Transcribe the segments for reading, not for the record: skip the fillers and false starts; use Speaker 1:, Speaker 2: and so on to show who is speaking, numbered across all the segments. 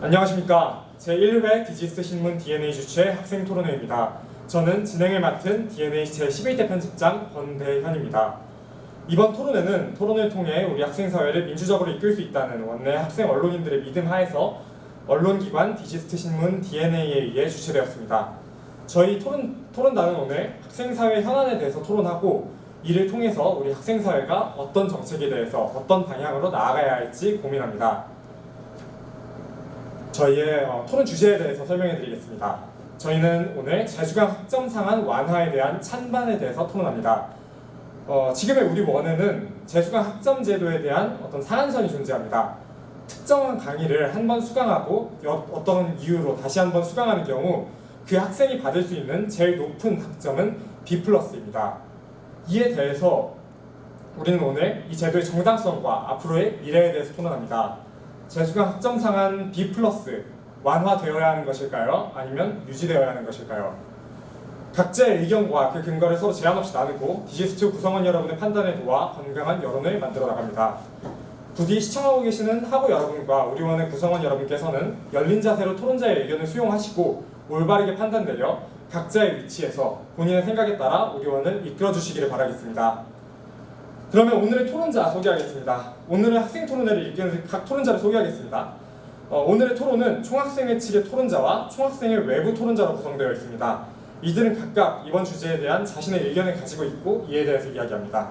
Speaker 1: 안녕하십니까. 제1회 디지스트 신문 DNA 주최 학생 토론회입니다. 저는 진행을 맡은 DNA 제11대 편집장 권대현입니다. 이번 토론회는 토론을 통해 우리 학생사회를 민주적으로 이끌 수 있다는 원내 학생 언론인들의 믿음 하에서 언론기관 디지스트 신문 DNA에 의해 주최되었습니다. 저희 토론단은 오늘 학생사회 현안에 대해서 토론하고 이를 통해서 우리 학생사회가 어떤 정책에 대해서 어떤 방향으로 나아가야 할지 고민합니다. 저희의 토론 주제에 대해서 설명해 드리겠습니다. 저희는 오늘 재수강 학점 상한 완화에 대한 찬반에 대해서 토론합니다. 지금의 우리 원에는 재수강 학점 제도에 대한 어떤 상한선이 존재합니다. 특정한 강의를 한 번 수강하고 어떤 이유로 다시 한 번 수강하는 경우 그 학생이 받을 수 있는 제일 높은 학점은 B+입니다. 이에 대해서 우리는 오늘 이 제도의 정당성과 앞으로의 미래에 대해서 토론합니다. 재수강 학점 상한 B+ 완화되어야 하는 것일까요? 아니면 유지되어야 하는 것일까요? 각자의 의견과 그 근거를 서로 제한 없이 나누고 디지스트 구성원 여러분의 판단에 도와 건강한 여론을 만들어 나갑니다. 부디 시청하고 계시는 학우 여러분과 우리 원의 구성원 여러분께서는 열린 자세로 토론자의 의견을 수용하시고 올바르게 판단 내려 각자의 위치에서 본인의 생각에 따라 우리 원을 이끌어 주시기를 바라겠습니다. 그러면 오늘의 토론자 소개하겠습니다. 오늘의 학생 토론회를 이끄는 각 토론자를 소개하겠습니다. 오늘의 토론은 총학생회 측의 토론자와 총학생회 외부 토론자로 구성되어 있습니다. 이들은 각각 이번 주제에 대한 자신의 의견을 가지고 있고 이에 대해서 이야기합니다.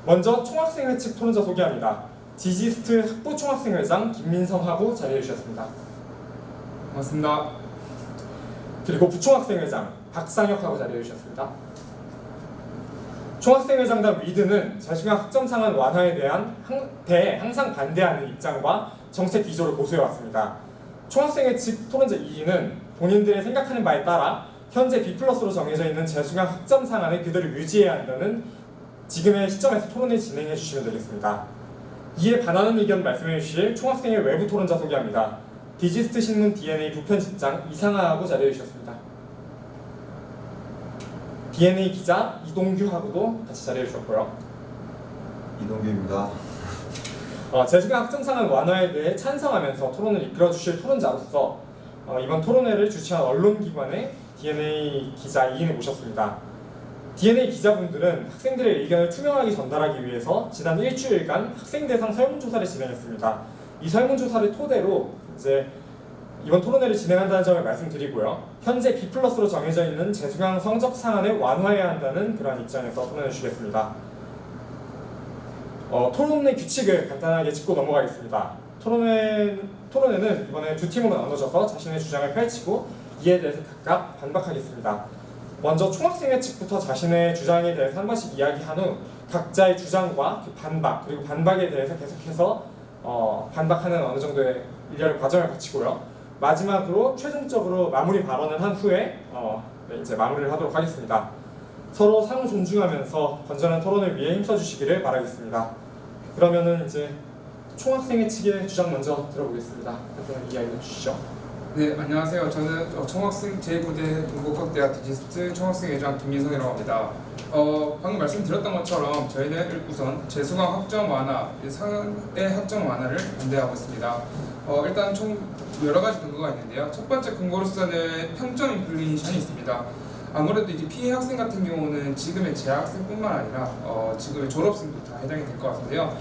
Speaker 1: 먼저 총학생회 측 토론자 소개합니다. 디지스트 학부 총학생회장 김민성 학우 자리해 주셨습니다.
Speaker 2: 반갑습니다.
Speaker 1: 그리고 부총학생회장 박상혁 학우 자리해 주셨습니다. 총학생회장단 위드는 재수강 학점 상한 완화에 대해 항상 반대하는 입장과 정책 기조를 고수해왔습니다. 총학생회 측 토론자 2위는 본인들의 생각하는 바에 따라 현재 B+로 정해져 있는 재수강 학점 상한을 그대로 유지해야 한다는 지금의 시점에서 토론을 진행해 주시면 되겠습니다. 이에 반하는 의견 말씀해 주실 총학생회 외부 토론자 소개합니다. 디지스트 신문 DNA 부편집장 이상하 하고 자리해 주셨습니다. DNA 기자 이동규 하고도 같이 자리해 주셨고요.
Speaker 3: 이동규입니다.
Speaker 1: 재수강 학점 상한 완화에 대해 찬성하면서 토론을 이끌어 주실 토론자로서 이번 토론회를 주최한 언론기관의 DNA 기자 2인을 모셨습니다. DNA 기자분들은 학생들의 의견을 투명하게 전달하기 위해서 지난 일주일간 학생 대상 설문조사를 진행했습니다. 이 설문조사를 토대로 이제 이번 토론회를 진행한다는 점을 말씀드리고요. 현재 B+로 정해져 있는 재수강 성적 상한을 완화해야 한다는 그러한 입장에서 토론해 주시겠습니다. 토론의 규칙을 간단하게 짚고 넘어가겠습니다. 토론회는 이번에 두 팀으로 나눠져서 자신의 주장을 펼치고 이에 대해서 각각 반박하겠습니다. 먼저 총학생회 측부터 자신의 주장에 대해서 한 번씩 이야기한 후 각자의 주장과 그 반박 그리고 반박에 대해서 계속해서 반박하는 어느 정도의 일련의 과정을 거치고요. 마지막으로 최종적으로 마무리 발언을 한 후에 이제 마무리를 하도록 하겠습니다. 서로 상호 존중하면서 건전한 토론을 위해 힘써주시기를 바라겠습니다. 그러면은 이제 총학생회 측의 주장 먼저 들어보겠습니다. 그럼 이야기해 주시죠.
Speaker 2: 네, 안녕하세요. 저는 총학생 제9대 동국학대학 디지스트 총학생회장 김민성이라고 합니다. 방금 말씀드렸던 것처럼 저희는 우선 재수강 학점 완화, 상의 학점 완화를 반대하고 있습니다. 일단 총 여러 가지 근거가 있는데요. 첫 번째 근거로서는 평점 인플레이션이 있습니다. 아무래도 이제 피해 학생 같은 경우는 지금의 재학생뿐만 아니라 지금의 졸업생도 다 해당이 될 것 같은데요.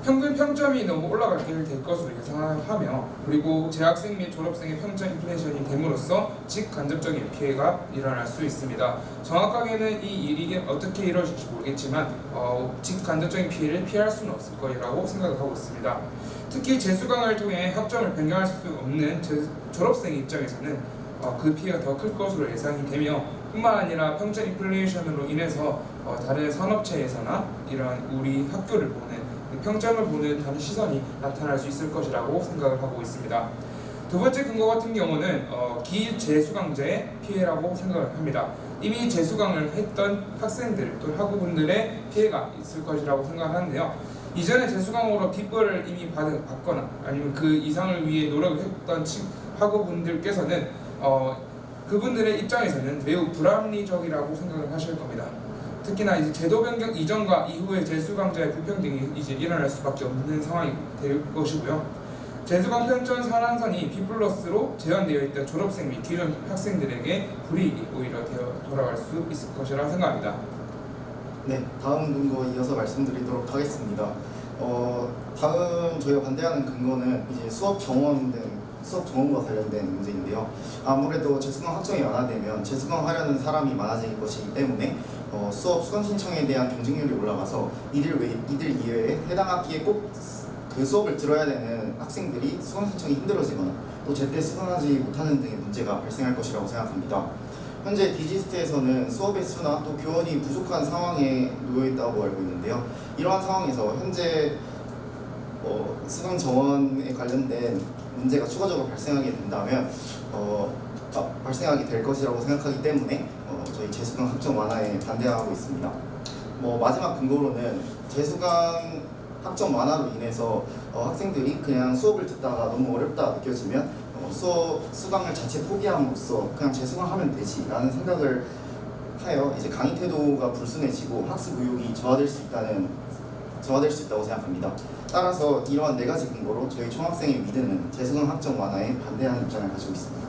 Speaker 2: 평균 평점이 너무 올라가게 될 것으로 예상하며 그리고 재학생 및 졸업생의 평점 인플레이션이 됨으로써 직간접적인 피해가 일어날 수 있습니다. 정확하게는 이 일이 어떻게 이루어질지 모르겠지만 직간접적인 피해를 피할 수는 없을 거라고 생각하고 있습니다. 특히 재수강을 통해 학점을 변경할 수 없는 졸업생 입장에서는 그 피해가 더 클 것으로 예상이 되며 뿐만 아니라 평점 인플레이션으로 인해서 다른 산업체에서나 이런 우리 학교를 보는 평점을 보는 다른 시선이 나타날 수 있을 것이라고 생각을 하고 있습니다. 두 번째 근거 같은 경우는 기재수강자의 피해라고 생각을 합니다. 이미 재수강을 했던 학생들 또 학우분들의 피해가 있을 것이라고 생각하는데요. 이전에 재수강으로 뒷벌을 이미 받거나 아니면 그 이상을 위해 노력을 했던 학우분들께서는 그분들의 입장에서는 매우 불합리적이라고 생각을 하실 겁니다. 특히나 이제 제도 변경 이전과 이후의 재수강자의 불평등이 이제 일어날 수밖에 없는 상황이 될 것이고요. 재수강 평점 상한선이 B+로 제한되어 있던 졸업생 및 기존 학생들에게 불이익이 오히려 되어 돌아갈 수 있을 것이라 생각합니다.
Speaker 4: 네, 다음 근거 이어서 말씀드리도록 하겠습니다. 다음 저희가 반대하는 근거는 이제 수업 정원과 관련된 문제인데요. 아무래도 재수강 확정이 완화되면 재수강하려는 사람이 많아질 것이기 때문에 수업 수강 신청에 대한 경쟁률이 올라가서 이들 이외에 해당 학기에 꼭 그 수업을 들어야 되는 학생들이 수강 신청이 힘들어지거나 또 제때 수강하지 못하는 등의 문제가 발생할 것이라고 생각합니다. 현재 디지스트에서는 수업의 수나 또 교원이 부족한 상황에 놓여 있다고 알고 있는데요. 이러한 상황에서 현재 수강 정원에 관련된 문제가 추가적으로 발생하게 된다면 발생하게 될 것이라고 생각하기 때문에 저희 재수강 학점 완화에 반대하고 있습니다. 마지막 근거로는 재수강 학점 완화로 인해서 학생들이 그냥 수업을 듣다가 너무 어렵다 느껴지면 수강을 자체 포기함으로써 그냥 재수강하면 되지라는 생각을 하여 이제 강의 태도가 불순해지고 학습 의욕이 저하될 수 있다고 생각합니다. 따라서 이러한 네 가지 근거로 저희 총학생의 미드는 재수강 학점 완화에 반대하는 입장을 가지고 있습니다.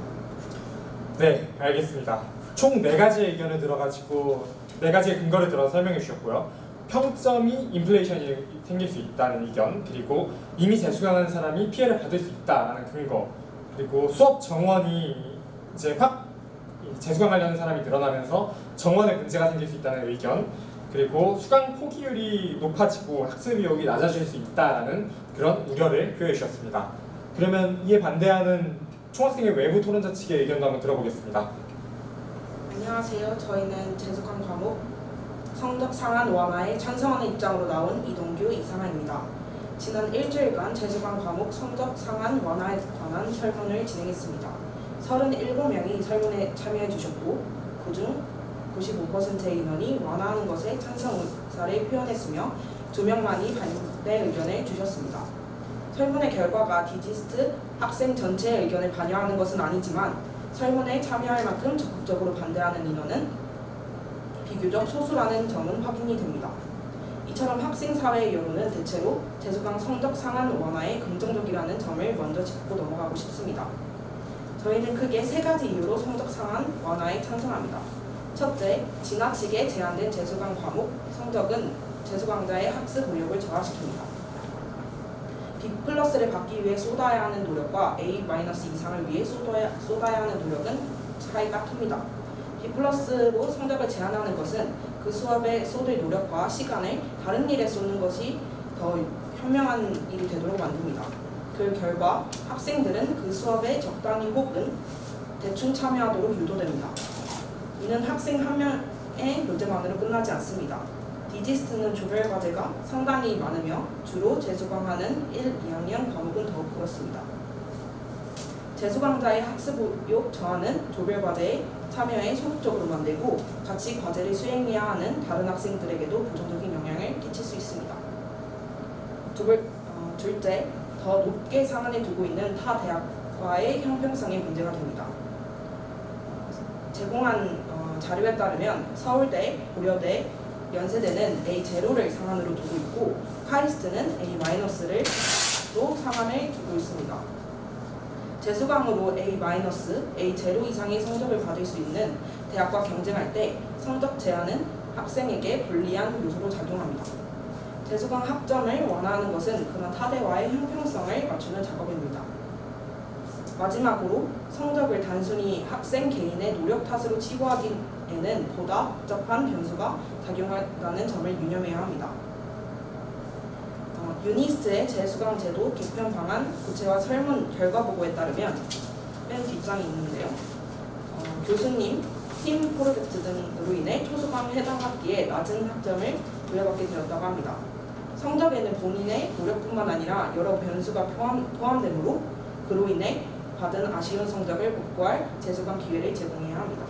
Speaker 1: 네, 알겠습니다. 총 4가지의 의견을 들어가지고 4가지의 근거를 들어 설명해 주셨고요. 평점이 인플레이션이 생길 수 있다는 의견, 그리고 이미 재수강한 사람이 피해를 받을 수 있다라는 근거, 그리고 수업 정원이 이제 확 재수강하려는 사람이 늘어나면서 정원에 문제가 생길 수 있다는 의견, 그리고 수강 포기율이 높아지고 학습 의욕이 낮아질 수 있다라는 그런 우려를 표해 주셨습니다. 그러면 이에 반대하는 총학생회 외부 토론자 측의 의견도 한번 들어보겠습니다.
Speaker 5: 안녕하세요. 저희는 재수강 과목 성적 상한 완화에 찬성하는 입장으로 나온 이동규 이상아입니다. 지난 일주일간 재수강 과목 성적 상한 완화에 관한 설문을 진행했습니다. 37명이 설문에 참여해 주셨고 그중 95%의 인원이 완화하는 것에 찬성 의사를 표현했으며 2명만이 반대 의견을 주셨습니다. 설문의 결과가 디지스트 학생 전체의 의견을 반영하는 것은 아니지만 설문에 참여할 만큼 적극적으로 반대하는 인원은 비교적 소수라는 점은 확인이 됩니다. 이처럼 학생 사회의 여론은 대체로 재수강 성적 상한 완화에 긍정적이라는 점을 먼저 짚고 넘어가고 싶습니다. 저희는 크게 3가지 이유로 성적 상한 완화에 찬성합니다. 첫째, 지나치게 제한된 재수강 과목 성적은 재수강자의 학습 의욕을 저하시킵니다. B+를 받기 위해 쏟아야 하는 노력과 A- 이상을 위해 쏟아야 하는 노력은 차이가 큽니다. B+로 성적을 제한하는 것은 그 수업에 쏟을 노력과 시간을 다른 일에 쏟는 것이 더 현명한 일이 되도록 만듭니다. 그 결과 학생들은 그 수업에 적당히 혹은 대충 참여하도록 유도됩니다. 이는 학생 한 명의 문제만으로 끝나지 않습니다. 디지스트는 조별 과제가 상당히 많으며 주로 재수강하는 1, 2학년 과목은 더욱 그렇습니다. 재수강자의 학습 의욕 저하는 조별 과제에 참여에 소극적으로 만들고 같이 과제를 수행해야 하는 다른 학생들에게도 부정적인 영향을 끼칠 수 있습니다. 둘째, 더 높게 상한을 두고 있는 타 대학과의 형평성에 문제가 됩니다. 제공한 자료에 따르면 서울대, 고려대, 연세대는 A0를 상한으로 두고 있고 카이스트는 A-를 또 상한을 두고 있습니다. 재수강으로 A-, A0 이상의 성적을 받을 수 있는 대학과 경쟁할 때 성적 제한은 학생에게 불리한 요소로 작용합니다. 재수강 학점을 완화하는 것은 그런 타대와의 형평성을 맞추는 작업입니다. 마지막으로 성적을 단순히 학생 개인의 노력 탓으로 치부하기에는 보다 복잡한 변수가 작용한다는 점을 유념해야 합니다. 유니스트의 재수강 제도 개편 방안 구체화 설문 결과 보고에 따르면 맨 뒷장이 있는데요. 교수님, 팀 프로젝트 등으로 인해 초수강 해당 학기에 낮은 학점을 부여받게 되었다고 합니다. 성적에는 본인의 노력뿐만 아니라 여러 변수가 포함되므로 그로 인해 받은 아쉬운 성적을 복구할 재수강 기회를 제공해야 합니다.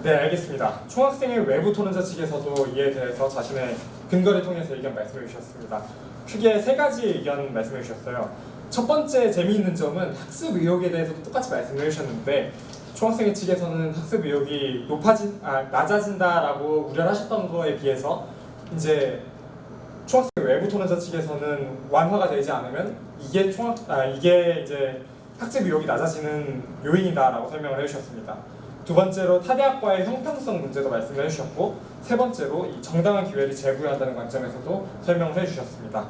Speaker 1: 네, 알겠습니다. 총학생회 외부 토론자 측에서도 이에 대해서 자신의 근거를 통해서 의견 말씀해 주셨습니다. 크게 3가지 의견 말씀해 주셨어요. 첫 번째 재미있는 점은 학습 의욕에 대해서도 똑같이 말씀해 주셨는데 총학생회 측에서는 학습 의욕이 낮아진다라고 우려를 하셨던 거에 비해서 이제 총학생회 외부 토론자 측에서는 완화가 되지 않으면 이게 이제 학습 의욕이 낮아지는 요인이다라고 설명을 해주셨습니다. 두 번째로 타대학과의 형평성 문제도 말씀을 해주셨고, 세 번째로 이 정당한 기회를 제공한다는 관점에서도 설명을 해주셨습니다.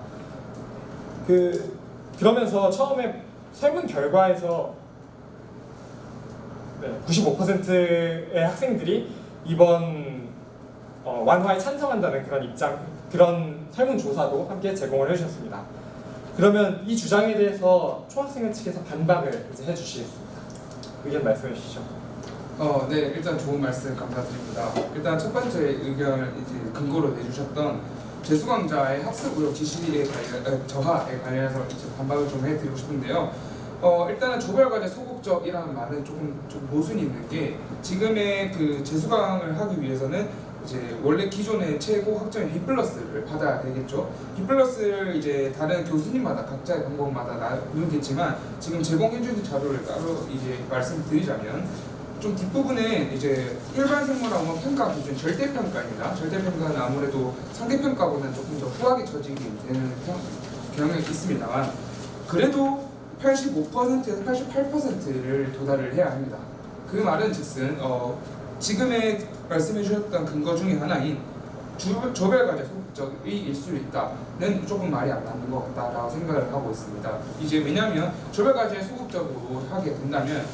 Speaker 1: 그러면서 처음에 설문 결과에서 95%의 학생들이 이번 완화에 찬성한다는 그런 설문조사도 함께 제공을 해주셨습니다. 그러면 이 주장에 대해서 총학생회 측에서 반박을 이제 해주시겠습니다. 의견 말씀해 주시죠.
Speaker 2: 네, 일단 좋은 말씀 감사드립니다. 일단 첫 번째 의견을 이제 근거로 내주셨던 재수강자의 학습 의욕 지시에 저하에 관련해서 이제 반박을 좀 해드리고 싶은데요. 일단은 조별과제 소극적이라는 말은 좀 모순이 있는 게, 지금의 그 재수강을 하기 위해서는 이제 원래 기존의 최고 학점의 B+를 받아야 되겠죠. B+를 이제 다른 교수님마다 각자의 방법마다 나누겠지만, 지금 제공해주는 자료를 따로 이제 말씀드리자면, 좀 뒷부분에 이제 일반 생물학원 평가 기준 절대평가입니다. 절대평가는 아무래도 상대평가보다는 조금 더 후하게 처지게 되는 경향이 있습니다만, 그래도 85%에서 88%를 도달을 해야 합니다. 그 말은 즉슨 지금의 말씀해 주셨던 근거 중에 하나인 조별과제 소극적일 수 있다는 조금 말이 안 맞는 것 같다라고 생각을 하고 있습니다. 이제 왜냐하면 조별과제 소극적으로 하게 된다면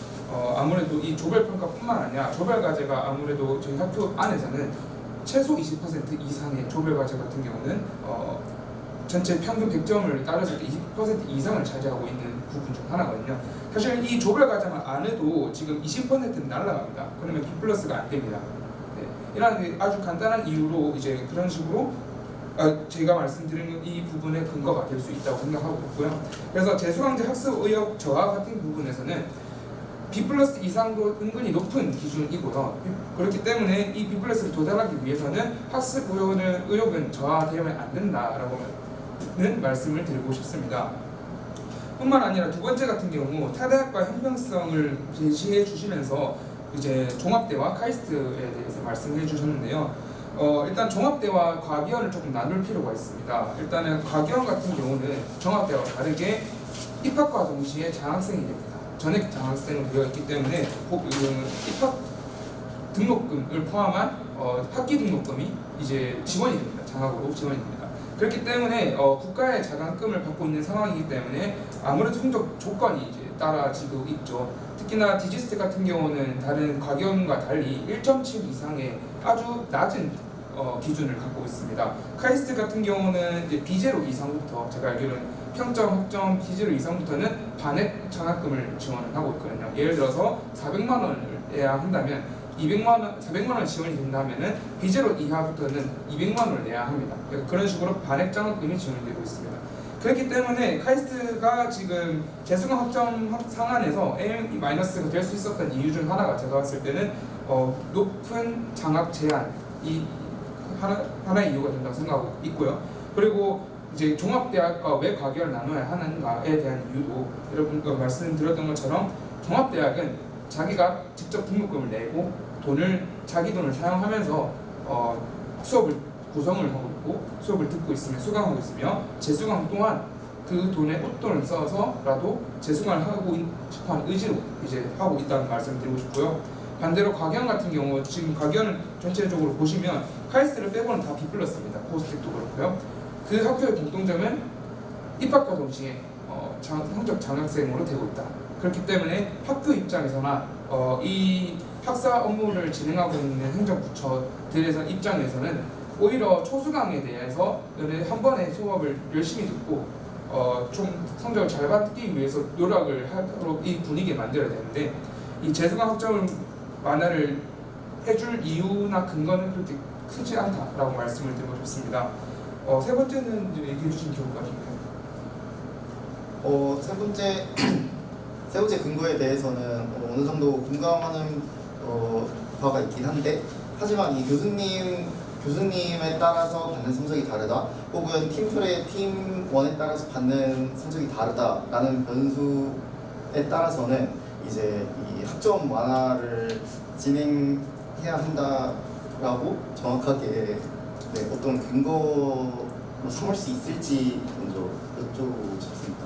Speaker 2: 아무래도 이 조별평가뿐만 아니라 조별과제가 아무래도 저희 학교 안에서는 최소 20% 이상의 조별과제 같은 경우는 전체 평균 100점을 따졌을 때 20% 이상을 차지하고 있는 부분 중 하나거든요. 사실 이 조별과제만 안 해도 지금 20%는 날라갑니다. 그러면 B+가 안 됩니다. 네. 이런 아주 간단한 이유로 이제 그런 식으로 제가 말씀드린 이 부분의 근거가 될 수 있다고 생각하고 있고요. 그래서 재수강자 학습 의욕 저하 같은 부분에서는 B+ 이상도 은근히 높은 기준이고요. 그렇기 때문에 이 B+를 도달하기 위해서는 학습 의욕은 저하되면 안 된다라고는 말씀을 드리고 싶습니다. 뿐만 아니라 두 번째 같은 경우 타대학과 형평성을 제시해 주시면서 이제 종합대와 카이스트에 대해서 말씀해 주셨는데요. 일단 종합대와 과기원을 조금 나눌 필요가 있습니다. 일단은 과기원 같은 경우는 종합대와 다르게 입학과 동시에 장학생이 됩니다. 전액 장학생으로 되어 있기 때문에 입학 등록금을 포함한 학기 등록금이 이제 지원이 됩니다. 장학으로 지원이 됩니다. 그렇기 때문에 국가의 장학금을 받고 있는 상황이기 때문에 아무래도 성적 조건이 이제 따라지고 있죠. 특히나 디지스트 같은 경우는 다른 과기원과 달리 1.7 이상의 아주 낮은 기준을 갖고 있습니다. 카이스트 같은 경우는 이제 B0 이상부터, 제가 알기로는 평점, 학점 B0 이상부터는 반액 장학금을 지원을 하고 있거든요. 예를 들어서 400만 원을 내야 한다면 400만 원 지원이 된다면은 B0 이하부터는 200만 원을 내야 합니다. 그런 식으로 반액 장학금이 지원이 되고 있습니다. 그렇기 때문에 카이스트가 지금 재수강 학점 상한에서 A-가 될 수 있었던 이유 중 하나가 제가 봤을 때는 높은 장학 제한이 하나의 이유가 된다고 생각하고 있고요. 그리고 이제 종합대학과 왜 과기를 나눠야 하는가에 대한 이유도 여러분과 말씀드렸던 것처럼 종합대학은 자기가 직접 등록금을 내고 자기 돈을 사용하면서 수업을 구성을 하고 있고 수업을 듣고 있으며 수강하고 있으며 재수강 또한 그 돈에 웃돈을 써서라도 재수강을 하고 싶어하는 의지로 이제 하고 있다는 말씀을 드리고 싶고요. 반대로 과기원 같은 경우 지금 과기원을 전체적으로 보시면 카이스트를 빼고는 다 B+입니다. 포스텍도 그렇고요. 그 학교의 공통점은 입학과 동시에 성적 장학생으로 되고 있다. 그렇기 때문에 학교 입장에서나 이 학사 업무를 진행하고 있는 행정부처들에서 입장에서는 오히려 초수강에 대해서 한 번에 수업을 열심히 듣고 좀 성적을 잘 받기 위해서 노력을 하도록 이 분위기를 만들어야 되는데, 이 재수강 학점 완화를 해줄 이유나 근거는 그렇게 크지 않다라고 말씀을 드리고 싶습니다. 세 번째는 이제 얘기해 주시면 좋을 것 같은데요.
Speaker 4: 세 번째 근거에 대해서는 어느 정도 공감하는 바가 있긴 한데, 하지만 이 교수님에 따라서 받는 성적이 다르다, 혹은 팀플의 팀원에 따라서 받는 성적이 다르다라는 변수에 따라서는 이제 이 학점 완화를 진행해야 한다라고 정확하게 어떤 근거를 삼을 수 있을지 먼저 여쭤보고 싶습니다.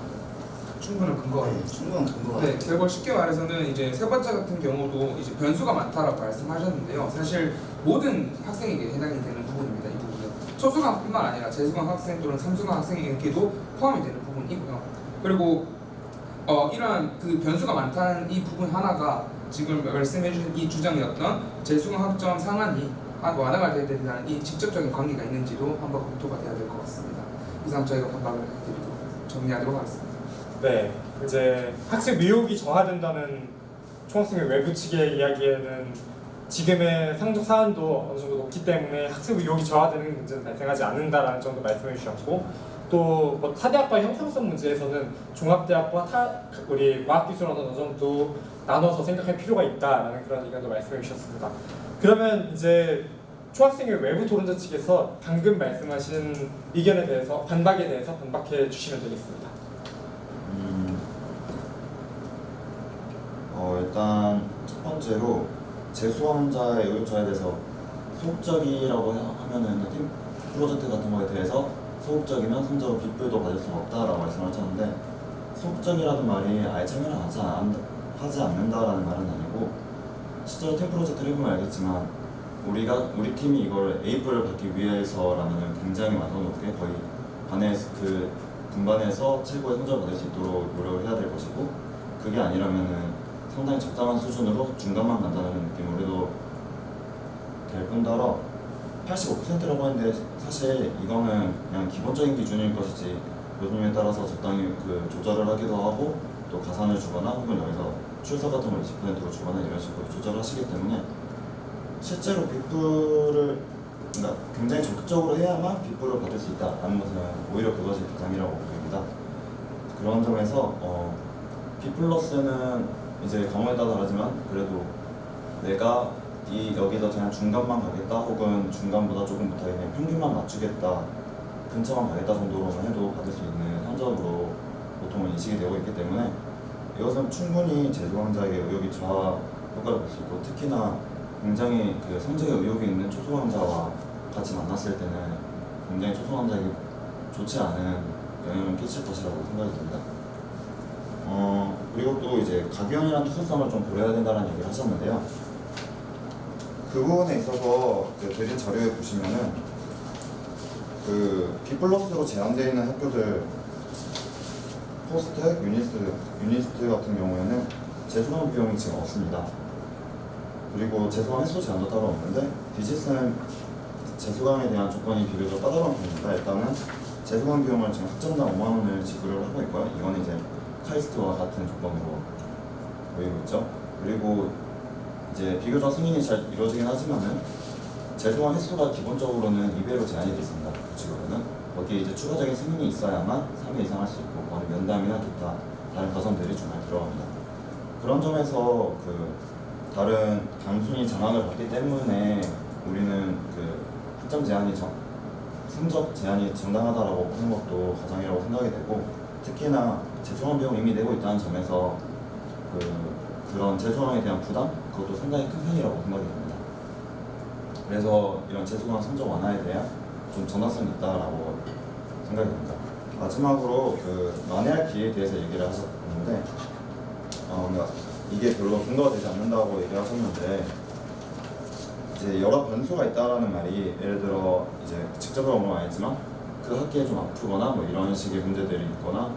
Speaker 2: 충분한 근거가
Speaker 4: 네, 충분한 근거가
Speaker 2: 네, 결국 쉽게 말해서는 이제 세 번째 같은 경우도 이제 변수가 많다라고 말씀하셨는데요. 사실 모든 학생에게 해당이 되는 부분입니다. 이 부분은 초수강뿐만 아니라 재수강 학생 또는 삼수강 학생에게도 포함이 되는 부분이고요. 그리고 이러한 그 변수가 많다는 이 부분 하나가 지금 말씀해주신 이 주장이었던 재수강 학점 상한이 완화가 돼야 된다는 이 직접적인 관계가 있는지도 한번 검토가 돼야 될 것 같습니다. 이상 저희가 반박을 해드리도록 정리하도록 하겠습니다.
Speaker 1: 네, 이제 학습 의욕이 저하된다는 총학생회 외부 측의 이야기에는 지금의 성적 사안도 어느 정도 높기 때문에 학습 의욕이 저하되는 문제는 발생하지 않는다라는 정도 말씀해 주셨고, 또 뭐 타대학과의 형평성 문제에서는 종합대학과 우리 과학기술원은 어느 정도 나눠서 생각할 필요가 있다라는 그런 의견도 말씀해 주셨습니다. 그러면 이제 총학생회 외부 토론자 측에서 방금 말씀하신 의견에 대해서 반박에 대해서 반박해 주시면 되겠습니다.
Speaker 3: 일단 첫 번째로 재수강자의 의욕자에 대해서 소극적이라고 하면은 팀 프로젝트 같은 거에 대해서 소극적이면 성적을 빗불도 받을 수가 없다라고 말씀하셨는데, 소극적이라는 말이 아예 참여를 하지 않는다라는 말은 아니고, 실제로 팀 프로젝트를 해보면 알겠지만 우리 팀이 이걸 A뿔을 받기 위해서라면 굉장히 완성 높게 거의 그 분반에서 최고의 성적을 받을 수 있도록 노력을 해야 될 것이고, 그게 아니라면은 상당히 적당한 수준으로 중간만 간다는 느낌으로 해도 될 뿐더러 85%라고 하는데 사실 이거는 그냥 기본적인 기준일 것이지 요즘에 따라서 적당히 그 조절을 하기도 하고, 또 가산을 주거나 혹은 여기서 출석 같은 걸 20%로 주거나 이런 식으로 조절을 하시기 때문에 실제로 빗불을 그러니까 굉장히 적극적으로 해야만 빗불을 받을 수 있다라는 것은 오히려 그것이 가장이라고 보입니다. 그런 점에서 B+는 이제 과목에 따라 다르지만 그래도 내가 여기서 그냥 중간만 가겠다 혹은 중간보다 조금 못하게 그냥 평균만 맞추겠다 근처만 가겠다 정도로만 해도 받을 수 있는 성적으로 보통은 인식이 되고 있기 때문에 이것은 충분히 재수강자에게 의욕이 저하 효과를 볼 수 있고, 특히나 굉장히 그 성적에 의욕이 있는 초수강자와 같이 만났을 때는 굉장히 초수강자에게 좋지 않은 영향을 끼칠 것이라고 생각이 듭니다. 그리고 또 이제 가교연이랑 투수성을 좀 고려해야 된다는 얘기를 하셨는데요. 그 부분에 있어서 드린 자료에 보시면은 그 B+로 제한되어 있는 학교들 포스텍, 유니스트 같은 경우에는 재수강 비용이 지금 없습니다. 그리고 재수강 횟수 제한도 따로 없는데, 디지스는 재수강에 대한 조건이 비교적 까다로운 편입니다. 일단은 재수강 비용을 지금 학점당 5만 원을 지불을 하고 있고요. 이건 이제 카이스트와 같은 조건으로 보이고 있죠. 그리고 이제 비교적 승인이 잘 이루어지긴 하지만은 재수강 횟수가 기본적으로는 2배로 제한이 되어 있습니다. 규칙으로는 거기에 이제 추가적인 승인이 있어야만 3회 이상 할 수 있고, 면담이나 기타 다른 과정들이 중간에 들어갑니다. 그런 점에서 그 다른 단순히 장학을 받기 때문에 우리는 그 학점 제한이 성적 제한이 정당하다라고 하는 것도 가장이라고 생각이 되고, 특히나 재수강 비용 이미 내고 있다는 점에서 그런 재수강에 대한 부담, 그것도 상당히 큰 편이라고 생각이 됩니다. 그래서 이런 재수강 성적 완화에 대한 좀 정당성이 있다라고 생각이 듭니다. 마지막으로 그 만회할 기회에 대해서 얘기를 하셨는데, 그러니까 이게 별로 근거가 되지 않는다고 얘기를 하셨는데, 이제 여러 변수가 있다라는 말이 예를 들어 이제 직접적으로 언급은 아니지만 그 학기에 좀 아프거나 뭐 이런 식의 문제들이 있거나,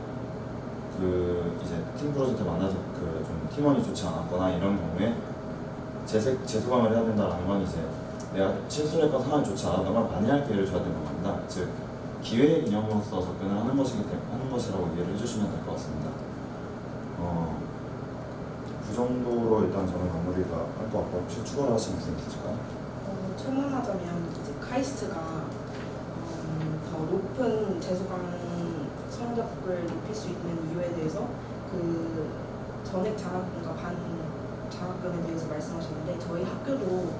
Speaker 3: 그 이제 팀 프로젝트 만나서 그 좀 팀원이 좋지 않았거나 이런 경우에 재수강을 해야 된다라는 건 이제 내가 실수를 했거나 상황이 좋지 않았던 걸 만회할 기회를 줘야 되는 겁니다. 즉 기회의 개념으로서 접근을 하는 것이라고 이해를 해주시면 될 것 같습니다. 그 정도로 일단 저는 마무리가 할 것 같고, 혹시 추가로 하실 말씀 있으실까요?
Speaker 5: 첨언하자면 이제 카이스트가 더 높은 재수강 성적을 높일 수 있는 이유에 대해서 그 전액 장학금과 반 장학금에 대해서 말씀하셨는데, 저희 학교도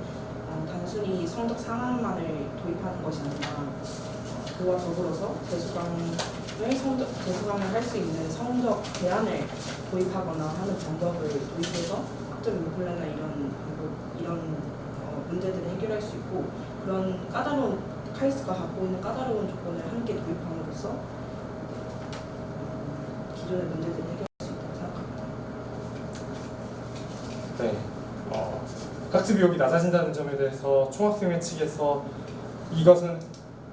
Speaker 5: 단순히 성적 상한만을 도입하는 것이 아니라 그와 더불어서 재수강을 할 수 있는 성적 제한을 도입하거나 하는 방법을 도입해서 학점 인플레나 이런 문제들을 해결할 수 있고, 그런 카이스트가 갖고 있는 까다로운 조건을 함께 도입할 기존의 문제들을 해결할 수 있다고 생각합니다.
Speaker 1: 네, 학습 의욕이 낮아진다는 점에 대해서 총학생회 측에서 이것은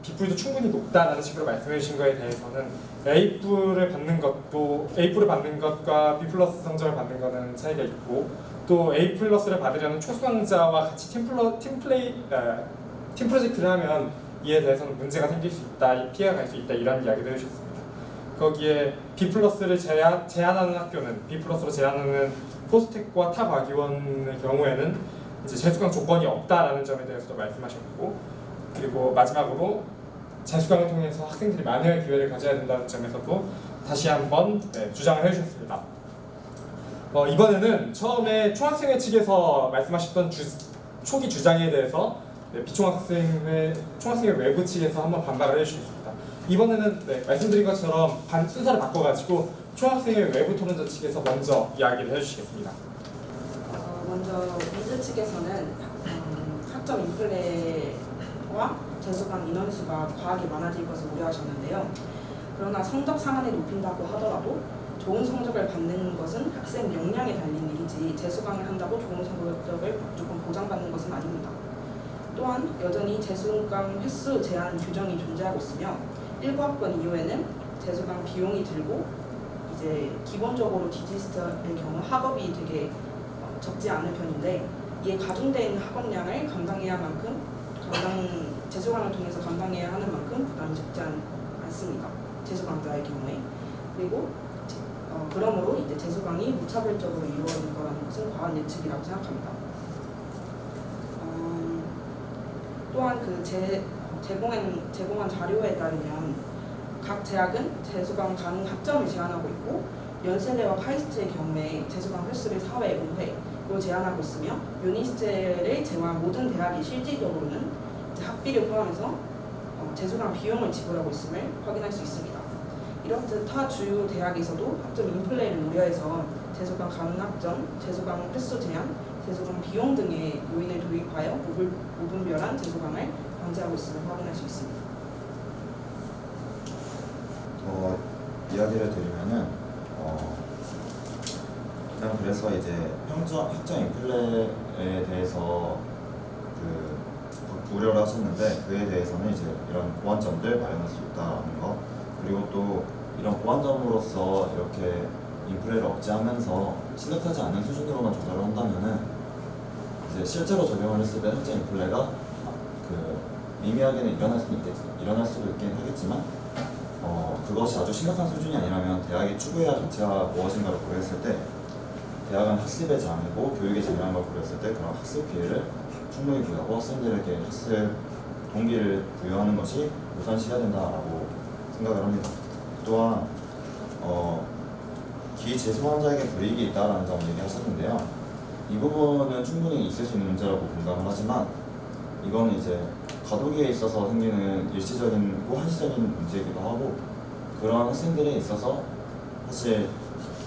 Speaker 1: B뿔도 충분히 높다라는 식으로 말씀해 주신 거에 대해서는 A뿔을 받는 것과 B 플러스 성적을 받는 것은 차이가 있고, 또 A 플러스를 받으려는 초수강자와 같이 팀 프로젝트를 하면 이에 대해서는 문제가 생길 수 있다, 피해가 갈 수 있다, 이런 이야기도 해주셨습니다. 거기에 B 플러스를 제한하는 학교는 B 플러스로 제한하는 포스텍과 타 과기원의 경우에는 이제 재수강 조건이 없다라는 점에 대해서도 말씀하셨고, 그리고 마지막으로 재수강을 통해서 학생들이 만회할 기회를 가져야 된다는 점에서도 다시 한번 주장을 해주셨습니다. 이번에는 처음에 총학생회 측에서 말씀하셨던 초기 주장에 대해서 총학생회 외부 측에서 한번 반박을 해주셨습니다. 이번에는 말씀드린 것처럼 순서를 바꿔가지고 총학생회 외부 토론자 측에서 먼저 이야기를 해주시겠습니다.
Speaker 5: 먼저 민주 측에서는 학점 인플레와 재수강 인원수가 과하게 많아질 것을 우려하셨는데요. 그러나 성적 상한을 높인다고 하더라도 좋은 성적을 받는 것은 학생 역량에 달린 일이지 재수강을 한다고 좋은 성적을 무조건 보장받는 것은 아닙니다. 또한 여전히 재수강 횟수 제한 규정이 존재하고 있으며 일부 학번 이후에는 재수강 비용이 들고 이제 기본적으로 디지스트의 경우 학업이 되게 적지 않은 편인데 이에 가중된 학업량을 감당해야 만큼 재수강을 통해서 감당해야 하는 만큼 부담이 적지 않습니다. 재수강자의 경우에. 그리고 그러므로 이제 재수강이 무차별적으로 이루어질 거라는 것은 과한 예측이라고 생각합니다. 또한 제공한 자료에 따르면 각 대학은 재수강 가능 학점을 제한하고 있고 연세대와 카이스트의 경우에 재수강 횟수를 4회, 5회로 제한하고 있으며 유니스트를 제외한 모든 대학이 실질적으로는 학비를 포함해서 재수강 비용을 지불하고 있음을 확인할 수 있습니다. 이렇듯 타 주요 대학에서도 학점 인플레이를 우려해서 재수강 가능 학점, 재수강 횟수 제한, 재수강 비용 등의 요인을 도입하여 무분별한 재수강을 방지하고 있음을 확인할 수 있습니다.
Speaker 3: 이야기를 드리면은 그냥 그래서 이제 학점 인플레에 대해서 우려를 하셨는데 그에 대해서는 이제 이런 보완점들 마련할 수 있다는 거, 그리고 또 이런 보완점으로서 이렇게 인플레를 억제하면서 심각하지 않은 수준으로만 조절을 한다면은 이제 실제로 적용을 했을 때 학점 인플레가 미미하게는 일어날 수도 있긴 하겠지만 그것이 아주 심각한 수준이 아니라면 대학이 추구해야 할 가치가 무엇인가를 고려했을 때 대학은 학습의 장이고 교육의 장이라는 걸 고려했을 때 그런 학습 기회를 충분히 부여하고 학생들에게 학습 동기를 부여하는 것이 우선시해야 된다라고 생각을 합니다. 또한 기재수강자에게 불이익이 있다라는 점 얘기하셨는데요. 이 부분은 충분히 있을 수 있는 문제라고 공감을 하지만 이건 이제 과도기에 있어서 생기는 일시적이고 한시적인 문제이기도 하고 그런 학생들에 있어서 사실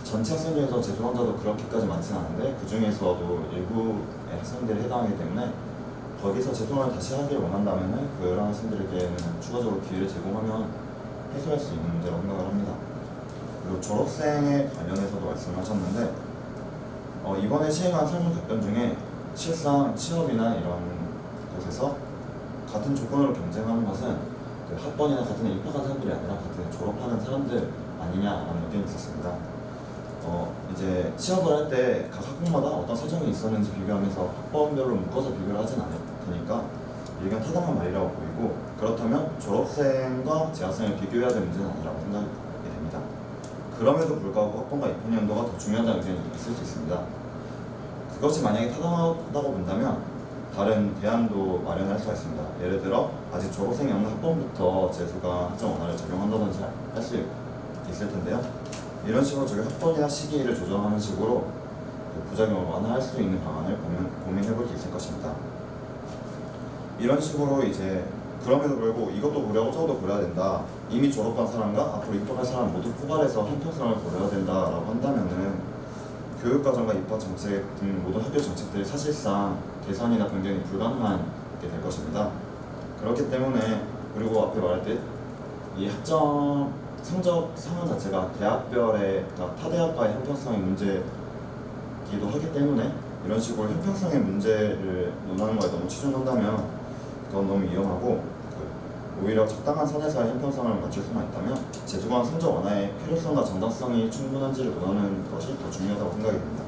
Speaker 3: 전체 학생 중에서 재수강자도 그렇게까지 많지는 않은데 그 중에서도 일부의 학생들이 해당하기 때문에 거기서 재수강을 다시 하길 원한다면 그런 학생들에게는 추가적으로 기회를 제공하면 해소할 수 있는 문제라고 생각을 합니다. 그리고 졸업생에 관련해서도 말씀하셨는데 이번에 시행한 설문 답변 중에 실상 취업이나 이런 곳에서 같은 조건으로 경쟁하는 것은 학번이나 같은 애 입학한 사람들이 아니라 같은 애 졸업하는 사람들 아니냐라는 의견이 있었습니다. 이제 취업을 할 때 각 학부마다 어떤 사정이 있었는지 비교하면서 학번별로 묶어서 비교를 하진 않을 테니까 일견 타당한 말이라고 보이고 그렇다면 졸업생과 재학생을 비교해야 될 문제는 아니라고 생각이 됩니다. 그럼에도 불구하고 학번과 입학연도가 더 중요하다는 의견이 있을 수 있습니다. 그것이 만약에 타당하다고 본다면 다른 대안도 마련할 수가 있습니다. 예를 들어 아직 졸업생이 없는 학번부터 재수강 학점 완화를 적용한다든지 할 수 있을 텐데요. 이런 식으로 저희 학번이나 시기를 조정하는 식으로 부작용을 완화할 수 있는 방안을 고민해 볼 수 있을 것입니다. 이런 식으로 이제 그럼에도 불구하고 이것도 고려하고 저것도 고려해야 된다. 이미 졸업한 사람과 앞으로 입학할 사람 모두 포괄해서 형평성을 고려해야 된다라고 한다면은 교육과정과 입학 정책 등 모든 학교 정책들이 사실상 개선이나 변경이 불가능하게 될 것입니다. 그렇기 때문에 그리고 앞에 말했듯 이 학점 성적 상한 자체가 대학별의 그러니까 타 대학과의 형평성의 문제이기도 하기 때문에 이런 식으로 형평성의 문제를 논하는 거에 너무 치중한다면 그건 너무 위험하고 오히려 적당한 선에서의 형평성을 맞출 수만 있다면 재수강 성적 완화의 필요성과 정당성이 충분한지를 논하는 것이 더 중요하다고 생각이 듭니다.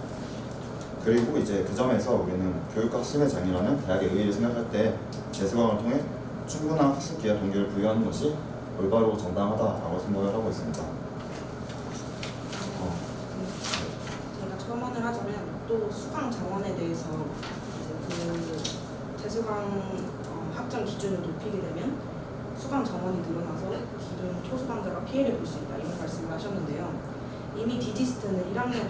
Speaker 3: 그리고 이제 그 점에서 우리는 교육과 학습의 장이라는 대학의 의의를 생각할 때 재수강을 통해 충분한 학습 기회 동기를 부여하는 것이 올바르고 정당하다라고 생각을 하고 있습니다.
Speaker 5: 제가 첨언을 하자면 또 수강 정원에 대해서 이제 그 재수강 학점 기준을 높이게 되면 수강 정원이 늘어나서 기존 초수강자가 피해를 볼 수 있다 이런 말씀을 하셨는데요. 이미 디지스트는 1학년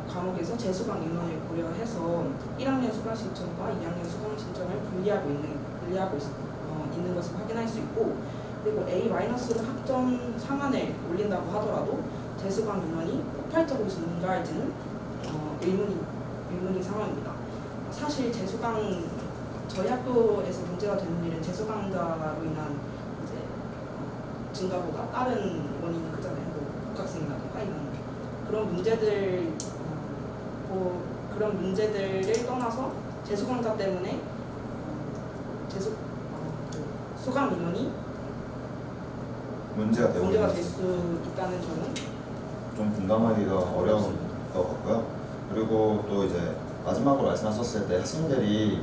Speaker 5: 과목에서 재수강 인원을 고려해서 1학년 수강 신청과 2학년 수강 신청을 분리하고 있는 것을 확인할 수 있고, 그리고 A-로 학점 상한을 올린다고 하더라도 재수강 인원이 폭발적으로 증가할지는 의문인 상황입니다. 사실 저희 학교에서 문제가 되는 일은 재수강자로 인한 이제 증가보다 다른 원인이 크잖아요. 뭐 복학생이라든가 이런 그런 문제들을 떠나서 재수강자 때문에 수강 인원이
Speaker 3: 문제가
Speaker 5: 될 수 있다는 점은
Speaker 3: 좀 공감하기가 어려운 것 같고요. 그리고 또 이제 마지막으로 말씀하셨을 때 학생들이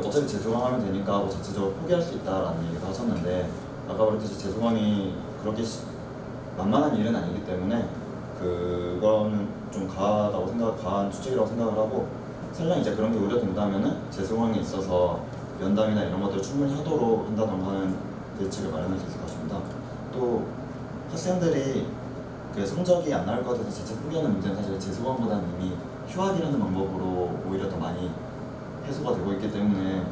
Speaker 3: 어차피 재수강하면 되니까 하고 자체적으로 포기할 수 있다라는 얘기도 하셨는데, 아까 그랬듯이 재수강이 그렇게 만만한 일은 아니기 때문에 그거는 좀 과한 추측이라고 생각을 하고, 설령 이제 그런 게 우려된다면은 재수강에 있어서 면담이나 이런 것들을 충분히 하도록 한다던가 하는 대책을 마련할 수 있을 것 같습니다. 또 학생들이 성적이 안 나올 것 같아서 자체 포기하는 문제는 사실 재수강보다는 이미 휴학이라는 방법으로 오히려 더 많이 해소가 되고 있기 때문에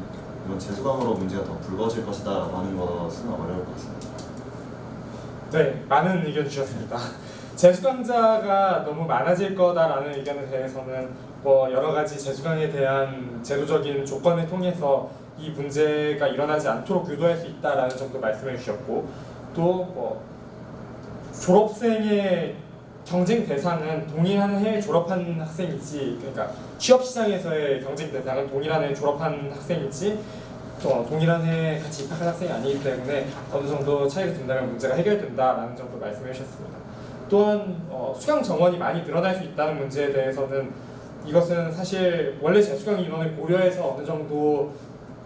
Speaker 3: 이건 재수강으로 문제가 더 불거질 것이다 라고 하는 것은 어려울 것 같습니다.
Speaker 1: 네, 많은 의견 주셨습니다. 재수강자가 너무 많아질 거다라는 의견에 대해서는 여러 가지 재수강에 대한 제도적인 조건을 통해서 이 문제가 일어나지 않도록 유도할 수 있다라는 점도 말씀해 주셨고, 또 졸업생의 경쟁 대상은 동일한 해에 졸업한 학생이지, 그러니까 취업 시장에서의 경쟁 대상은 동일한 해에 졸업한 학생이지 동일한 해에 같이 입학한 학생이 아니기 때문에 어느 정도 차이가 든다면 문제가 해결된다라는 점도 말씀해 주셨습니다. 또한 수강 정원이 많이 늘어날 수 있다는 문제에 대해서는 이것은 사실 원래 재수강 인원을 고려해서 어느 정도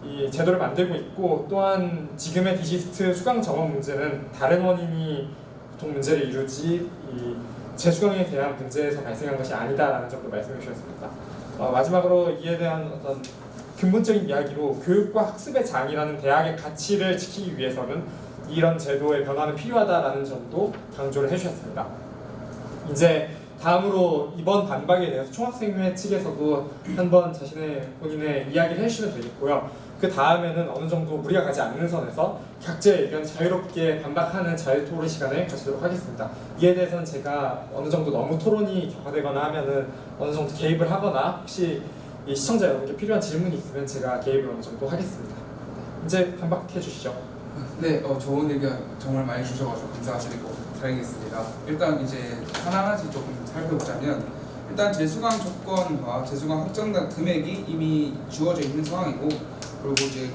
Speaker 1: 이 제도를 만들고 있고, 또한 지금의 디지스트 수강 정원 문제는 다른 원인이 보통 문제를 이루지 이 재수강에 대한 문제에서 발생한 것이 아니다라는 점도 말씀해 주셨습니다. 마지막으로 이에 대한 어떤 근본적인 이야기로 교육과 학습의 장이라는 대학의 가치를 지키기 위해서는 이런 제도의 변화는 필요하다라는 점도 강조를 해주셨습니다. 이제 다음으로 이번 반박에 대해서 총학생회 측에서도 한번 본인의 이야기를 해주시면 되겠고요. 그 다음에는 어느 정도 무리가 가지 않는 선에서 각자의 의견 자유롭게 반박하는 자유토론 시간을 가지도록 하겠습니다. 이에 대해서는 제가 어느 정도 너무 토론이 격화되거나 하면은 어느 정도 개입을 하거나, 혹시 이 시청자 여러분께 필요한 질문이 있으면 제가 개입을 어느 정도 하겠습니다. 이제 반박해 주시죠.
Speaker 2: 네, 좋은 의견 정말 많이 주셔가지고 감사드리고 다행이겠습니다. 일단 이제 하나하나씩 조금 살펴보자면, 일단 재수강 조건과 재수강 확정된 금액이 이미 주어져 있는 상황이고, 그리고 이제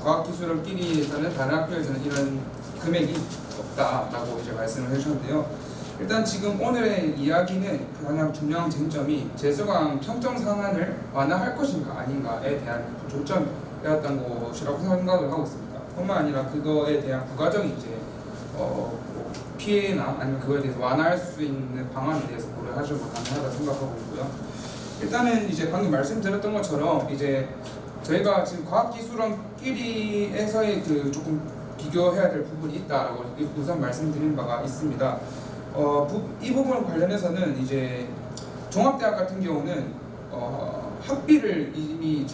Speaker 2: 과학기술원끼리에서는 다른 학교에서는 이런 금액이 없다라고 이제 말씀을 해주셨는데요. 일단 지금 오늘의 이야기는 가장 중요한 쟁점이 재수강 평점 상한을 완화할 것인가 아닌가에 대한 조점이었던 것이라고 생각을 하고 있습니다. 뿐만 아니라 그거에 대한 부가적인 이제 피해나 아니면 그거에 대해서 완화할 수 있는 방안에 대해서 고려하셔도 가능하다 생각하고 있고요. 일단은 이제 방금 말씀드렸던 것처럼 이제 저희가 지금 과학기술원끼리에서의 조금 비교해야 될 부분이 있다라고 우선 말씀드린 바가 있습니다. 이 부분 관련해서는 이제 종합대학 같은 경우는 학비를 이미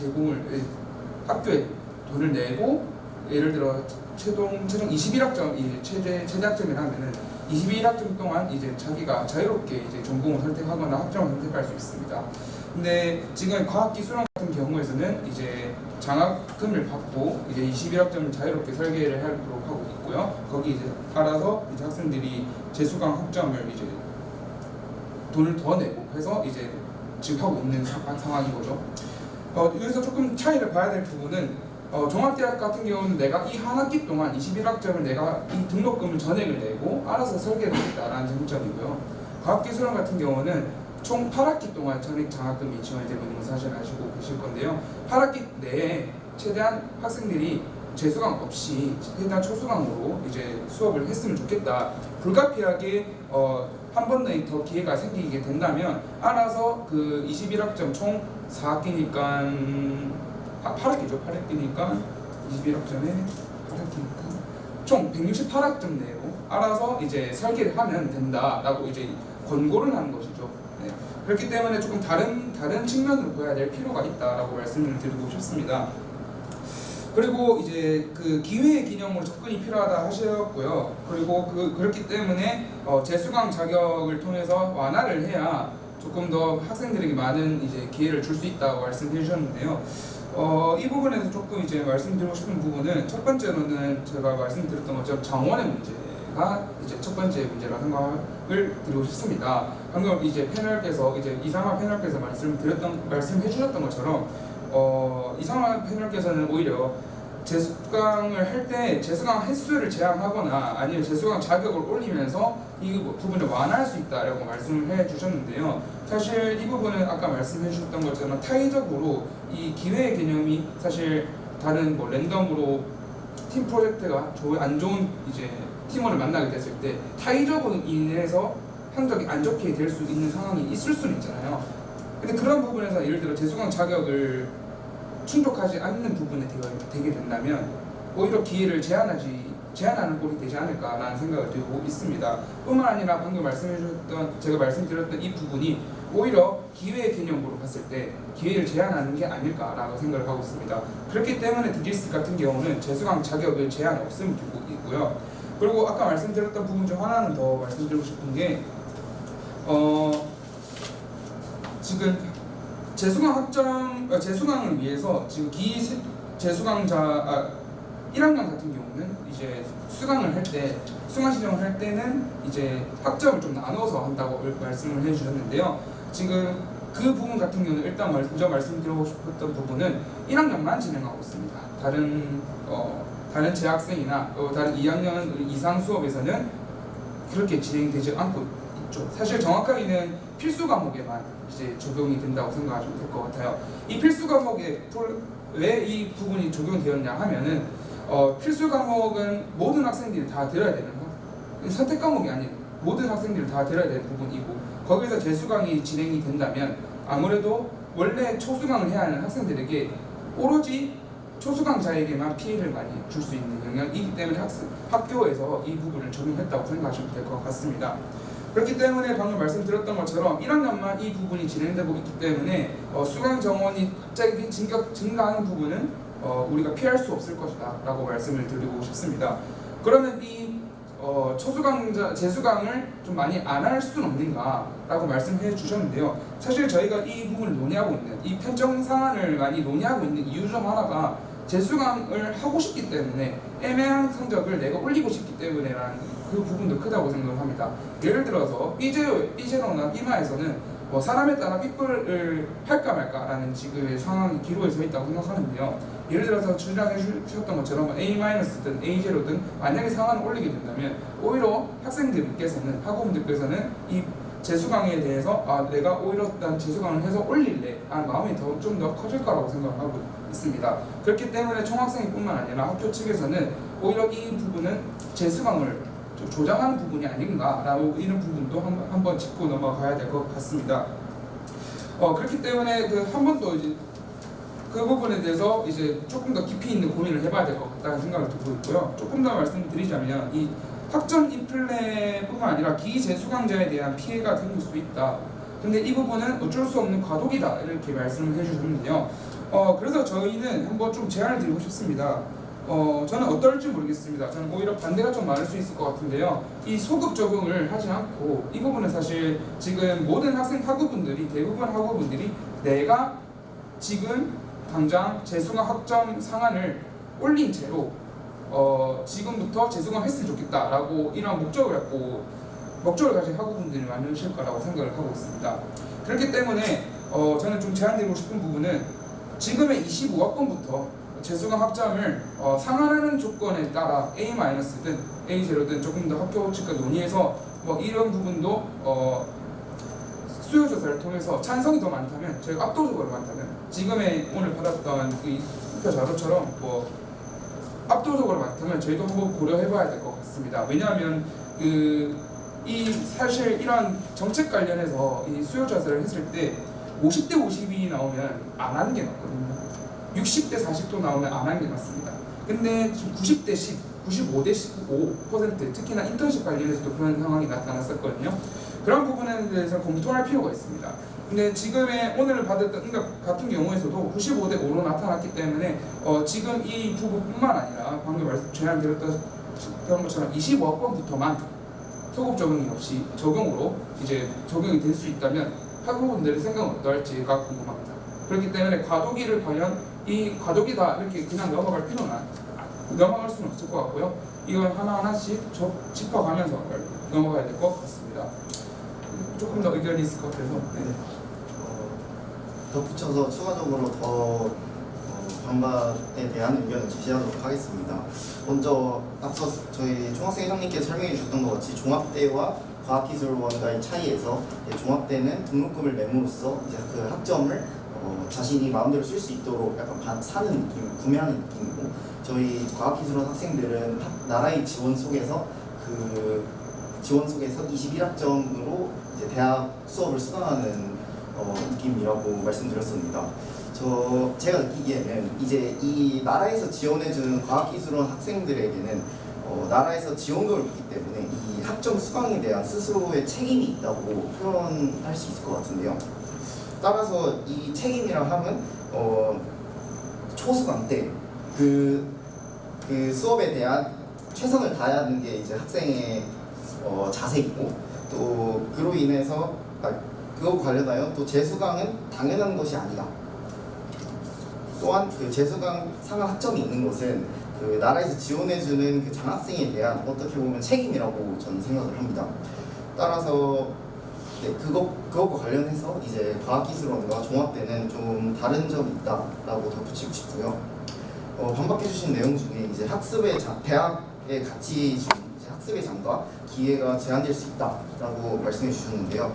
Speaker 2: 학교에 돈을 내고, 예를 들어 최종 21학점이 최대 학점이라면은 21학점 동안 이제 자기가 자유롭게 이제 전공을 선택하거나 학점을 선택할 수 있습니다. 근데 지금 과학기술원 같은 경우에서는 이제 장학금을 받고 이제 21학점을 자유롭게 설계를 하도록 하고 있고요. 있고요. 거기 이제 알아서 이제 학생들이 재수강 학점을 이제 돈을 더 내고 해서 이제 지금 하고 있는 상황인 거죠. 여기서 조금 차이를 봐야 될 부분은 종합대학 같은 경우는 내가 이 한 학기 동안 21학점을 내가 이 등록금을 전액을 내고 알아서 설계를 했다라는 장점이고요. 과학기술원 같은 경우는 총 8학기 동안 전액 장학금이 지원이 되고 있는 건 사실 아시고 계실 건데요. 8학기 내에 최대한 학생들이 재수강 없이 최대한 초수강으로 이제 수업을 했으면 좋겠다. 불가피하게 한 번 더 기회가 생기게 된다면 알아서 그 21학점 총 4학기니까 8학기죠. 8학기니까 21학점에 8학기니까 총 168학점 내로 알아서 이제 설계를 하면 된다라고 이제 권고를 하는 것이죠. 네. 그렇기 때문에 조금 다른 측면으로 보여야 될 필요가 있다라고 말씀을 드리고 싶습니다. 그리고 이제 그 기회의 기념으로 접근이 필요하다 하셨고요. 그리고 그렇기 때문에 재수강 자격을 통해서 완화를 해야 조금 더 학생들에게 많은 이제 기회를 줄 수 있다고 말씀해 주셨는데요. 이 부분에서 조금 이제 말씀드리고 싶은 부분은 첫 번째로는 제가 말씀드렸던 것처럼 정원의 문제가 이제 첫 번째 문제라 생각을 드리고 싶습니다. 방금 이제 패널께서 이제 이상화 패널께서 말씀해 주셨던 것처럼 이상화 패널께서는 오히려 재수강을 할 때 재수강 횟수를 제한하거나 아니면 재수강 자격을 올리면서 이 부분을 완화할 수 있다라고 말씀을 해주셨는데요. 사실 이 부분은 아까 말씀해 주셨던 것처럼 타의적으로 이 기회의 개념이 사실 다른 뭐 랜덤으로 팀 프로젝트가 안 좋은 이제 팀원을 만나게 됐을 때 타의적으로 인해서 성적이 안 좋게 될 수 있는 상황이 있을 수는 있잖아요. 근데 그런 부분에서 예를 들어 재수강 자격을 충족하지 않는 부분에 되게 된다면 오히려 기회를 제한하는 꼴이 되지 않을까라는 생각을 들고 있습니다. 뿐만 아니라 방금 제가 말씀드렸던 이 부분이 오히려 기회의 개념으로 봤을 때 기회를 제한하는 게 아닐까라고 생각을 하고 있습니다. 그렇기 때문에 디지스 같은 경우는 재수강 자격을 제한 없음을 두고 있고요. 그리고 아까 말씀드렸던 부분 중 하나는 더 말씀드리고 싶은 게 지금 재수강을 위해서 지금 재수강자 1학년 같은 경우는 이제 수강 신청을 할 때는 이제 학점을 좀 나눠서 한다고 말씀을 해주셨는데요. 지금 그 부분 같은 경우는 일단 먼저 말씀드리고 싶었던 부분은 1학년만 진행하고 있습니다. 다른 재학생이나 다른 2학년 이상 수업에서는 그렇게 진행되지 않고 있죠. 사실 정확하게는 필수 과목에만 이제 적용이 된다고 생각하시면 될 것 같아요. 이 필수 과목에 왜 이 부분이 적용되었냐 하면은 필수 과목은 모든 학생들이 다 들어야 되는 거, 선택 과목이 아닌 모든 학생들이 다 들어야 되는 부분이고 거기서 재수강이 진행이 된다면 아무래도 원래 초수강을 해야 하는 학생들에게 오로지 초수강자에게만 피해를 많이 줄 수 있는 영역이기 때문에 학교에서 이 부분을 적용했다고 생각하시면 될 것 같습니다. 그렇기 때문에 방금 말씀드렸던 것처럼 1학년만 이 부분이 진행되고 있기 때문에 수강 정원이 갑자기 증가하는 부분은 우리가 피할 수 없을 것이다 라고 말씀을 드리고 싶습니다. 그러면 이 재수강을 좀 많이 안 할 수는 없는가 라고 말씀해 주셨는데요. 사실 저희가 이 부분을 논의하고 있는 이 편성 사안을 많이 논의하고 있는 이유 중 하나가 재수강을 하고 싶기 때문에 애매한 성적을 내가 올리고 싶기 때문에라는 그 부분도 크다고 생각합니다. 예를 들어서 삐제로나 삐마에서는 사람에 따라 삐뿔을 할까 말까라는 지금의 상황이 기로에 서 있다고 생각하는데요. 예를 들어서 주장해 주셨던 것처럼 A-든 A0든 만약에 상한을 올리게 된다면 오히려 학우분들께서는 이 재수강에 대해서 내가 오히려 난 재수강을 해서 올릴래 라는 마음이 좀 더 커질 거라고 생각하고 있습니다. 그렇기 때문에 총학생뿐만 아니라 학교 측에서는 오히려 이 부분은 재수강을 조장하는 부분이 아닌가라고 이런 부분도 한번 짚고 넘어가야 될 것 같습니다. 그렇기 때문에 한 번 더 이제 그 부분에 대해서 이제 조금 더 깊이 있는 고민을 해봐야 될 것 같다는 생각을 들고 있고요. 조금 더 말씀드리자면 이 학점 인플레뿐만 아니라 기재수강자에 대한 피해가 생길 수 있다. 근데 이 부분은 어쩔 수 없는 과도기다 이렇게 말씀을 해주셨는데요. 그래서 저희는 한번 좀 제안을 드리고 싶습니다. 저는 어떨지 모르겠습니다. 저는 오히려 반대가 좀 많을 수 있을 것 같은데요. 이 소급 적용을 하지 않고 이 부분은 사실 지금 모든 대부분 학우분들이 내가 지금 당장 재수강 학점 상한을 올린 채로 지금부터 재수강 했으면 좋겠다라고 이런 목적을 가진 학우분들이 많으실 거라고 생각을 하고 있습니다. 그렇기 때문에 저는 좀 제안드리고 싶은 부분은 지금의 25학번부터 재수강 학점을 상한하는 조건에 따라 A-든 A0든 조금 더 학교 측과 논의해서 뭐 이런 부분도 수요 조사를 통해서 찬성이 더 많다면, 저희가 압도적으로 많다면 지금의 오늘 받았던 이 투표 자료처럼 뭐 압도적으로 많다면 저희도 한번 고려해봐야 될 것 같습니다. 왜냐하면 사실 이런 정책 관련해서 이 수요 조사를 했을 때 50대 50이 나오면 안 하는 게 맞거든요. 60대 40도 나오면 안 하는 게 맞습니다. 근데 지금 90대 10, 95대 15% 특히나 인턴십 관련해서도 그런 상황이 나타났었거든요. 그런 부분에 대해서 검토할 필요가 있습니다. 근데 지금의 오늘 받았던 응답 같은 경우에서도 95대 5로 나타났기 때문에 지금 이 부분뿐만 아니라 방금 제안드렸던 것처럼 25학번부터만 소급 적용이 없이 적용이 될 수 있다면 학우분들의 생각은 어떨지가 궁금합니다. 그렇기 때문에 과도기를 과연 이 과도기다 이렇게 그냥 넘어갈 수는 없을 것 같고요. 이걸 하나하나씩 짚어가면서 넘어가야 될 것 같습니다. 조금 더 의견이 있을 것 같아서. 네.
Speaker 4: 덧붙여서 추가적으로 더 반박에 대한 의견을 제시하도록 하겠습니다. 먼저 앞서 저희 총학생 회장님께서 설명해 주셨던 것 같이 종합대와 과학기술원과의 차이에서 종합대는 등록금을 내므로써 이제 그 학점을 자신이 마음대로 쓸 수 있도록 약간 사는 느낌, 구매하는 느낌이고, 저희 과학기술원 학생들은 나라의 지원 속에서 21학점으로 이제 대학 수업을 수강하는 느낌이라고 말씀드렸습니다. 제가 느끼기에는 이제 이 나라에서 지원해주는 과학기술원 학생들에게는 나라에서 지원금을 받기 때문에 이 학점 수강에 대한 스스로의 책임이 있다고 표현할 수 있을 것 같은데요. 따라서 이 책임이라 함은 초수강 때 그 수업에 대한 최선을 다하는 게 이제 학생의 자세이고, 또 그로 인해서 그거 관련하여 또 재수강은 당연한 것이 아니다. 또한 그 재수강 상한 학점이 있는 것은 그 나라에서 지원해주는 그 장학생에 대한 어떻게 보면 책임이라고 저는 생각을 합니다. 따라서 그것과 관련해서 이제 과학기술원과 종합대는 좀 다른 점이 있다라고 덧붙이고 싶고요. 반박해주신 내용 중에 이제 대학에 같이 이제 학습의 장과 기회가 제한될 수 있다라고 말씀해 주셨는데요.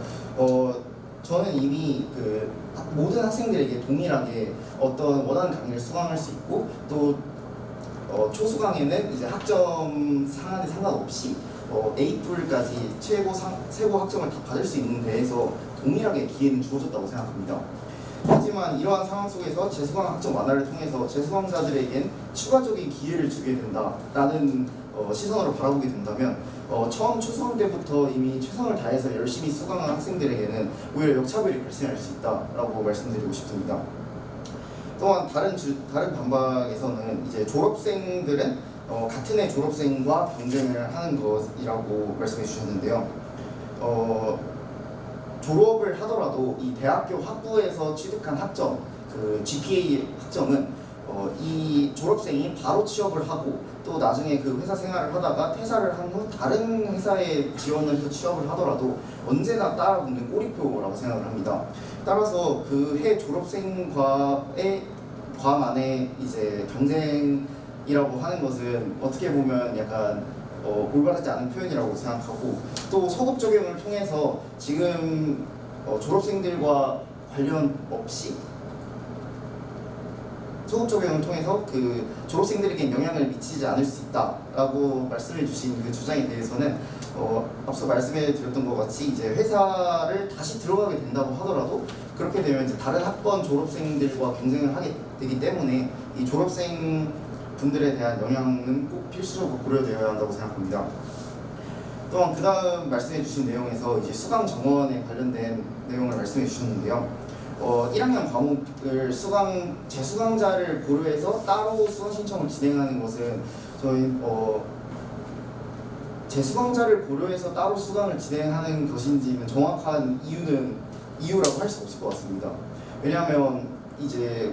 Speaker 4: 저는 이미 그 모든 학생들에게 동일하게 어떤 원하는 강의를 수강할 수 있고, 또 초수강에는 이제 학점 상한에 상관없이 A뿔까지 최고 학점을 다 받을 수 있는 데에서 동일하게 기회는 주어졌다고 생각합니다. 하지만 이러한 상황 속에서 재수강 학점 완화를 통해서 재수강자들에겐 추가적인 기회를 주게 된다라는 시선으로 바라보게 된다면 처음 초수강 때부터 이미 최선을 다해서 열심히 수강한 학생들에게는 오히려 역차별이 발생할 수 있다라고 말씀드리고 싶습니다. 또한 다른 반박에서는 이제 졸업생들은 같은 해 졸업생과 경쟁을 하는 것이라고 말씀해 주셨는데요. 졸업을 하더라도 이 대학교 학부에서 취득한 학점, 그 GPA 학점은 이 졸업생이 바로 취업을 하고 또 나중에 그 회사 생활을 하다가 퇴사를 한 후 다른 회사에 지원을 해서 취업을 하더라도 언제나 따라붙는 꼬리표라고 생각을 합니다. 따라서 그 해 졸업생과의 과만의 이제 경쟁이라고 하는 것은 어떻게 보면 약간 올바르지 않은 표현이라고 생각하고, 또 소급 적용을 통해서 지금 졸업생들과 관련 없이 소급 적용을 통해서 그 졸업생들에게 영향을 미치지 않을 수 있다라고 말씀해 주신 그 주장에 대해서는 앞서 말씀해 드렸던 것 같이 이제 회사를 다시 들어가게 된다고 하더라도 그렇게 되면 이제 다른 학번 졸업생들과 경쟁을 하게 되기 때문에 이 졸업생 분들에 대한 영향은 꼭 필수적으로 고려되어야 한다고 생각합니다. 또한 그 다음 말씀해 주신 내용에서 이제 수강 정원에 관련된 내용을 말씀해 주셨는데요. 1학년 과목을 재수강자를 고려해서 따로 수강 신청을 진행하는 것은 저희 재수강자를 고려해서 따로 수강을 진행하는 것인지는 정확한 이유라고 할 수 없을 것 같습니다. 왜냐하면 이제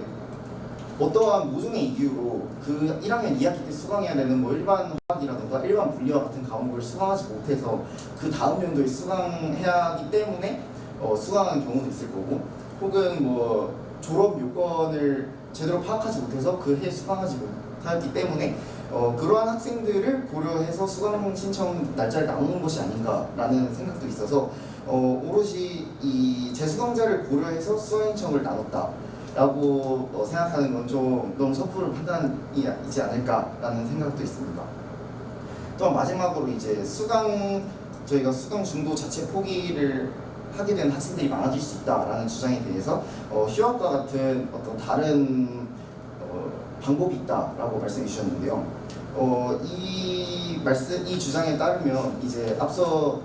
Speaker 4: 어떠한 모종의 이유로 그 1학년 2학기 때 수강해야 되는 뭐 일반 화학이라든가 일반 물리와 같은 과목을 수강하지 못해서 그 다음 연도에 수강해야 하기 때문에 수강한 경우도 있을 거고, 혹은 뭐 졸업 요건을 제대로 파악하지 못해서 그 해 수강하지 못하기 때문에 그러한 학생들을 고려해서 수강 신청 날짜를 나누는 것이 아닌가라는 생각도 있어서 오롯이 이 재수강자를 고려해서 수강 신청을 나눴다라고 생각하는 건 좀 너무 섣부른 판단이지 않을까라는 생각도 있습니다. 또한 마지막으로 이제 저희가 수강 중도 자체 포기를 하게 된 학생들이 많아질 수 있다라는 주장에 대해서 휴학과 같은 어떤 다른 방법이 있다라고 말씀해 주셨는데요. 이 주장에 따르면 이제 앞서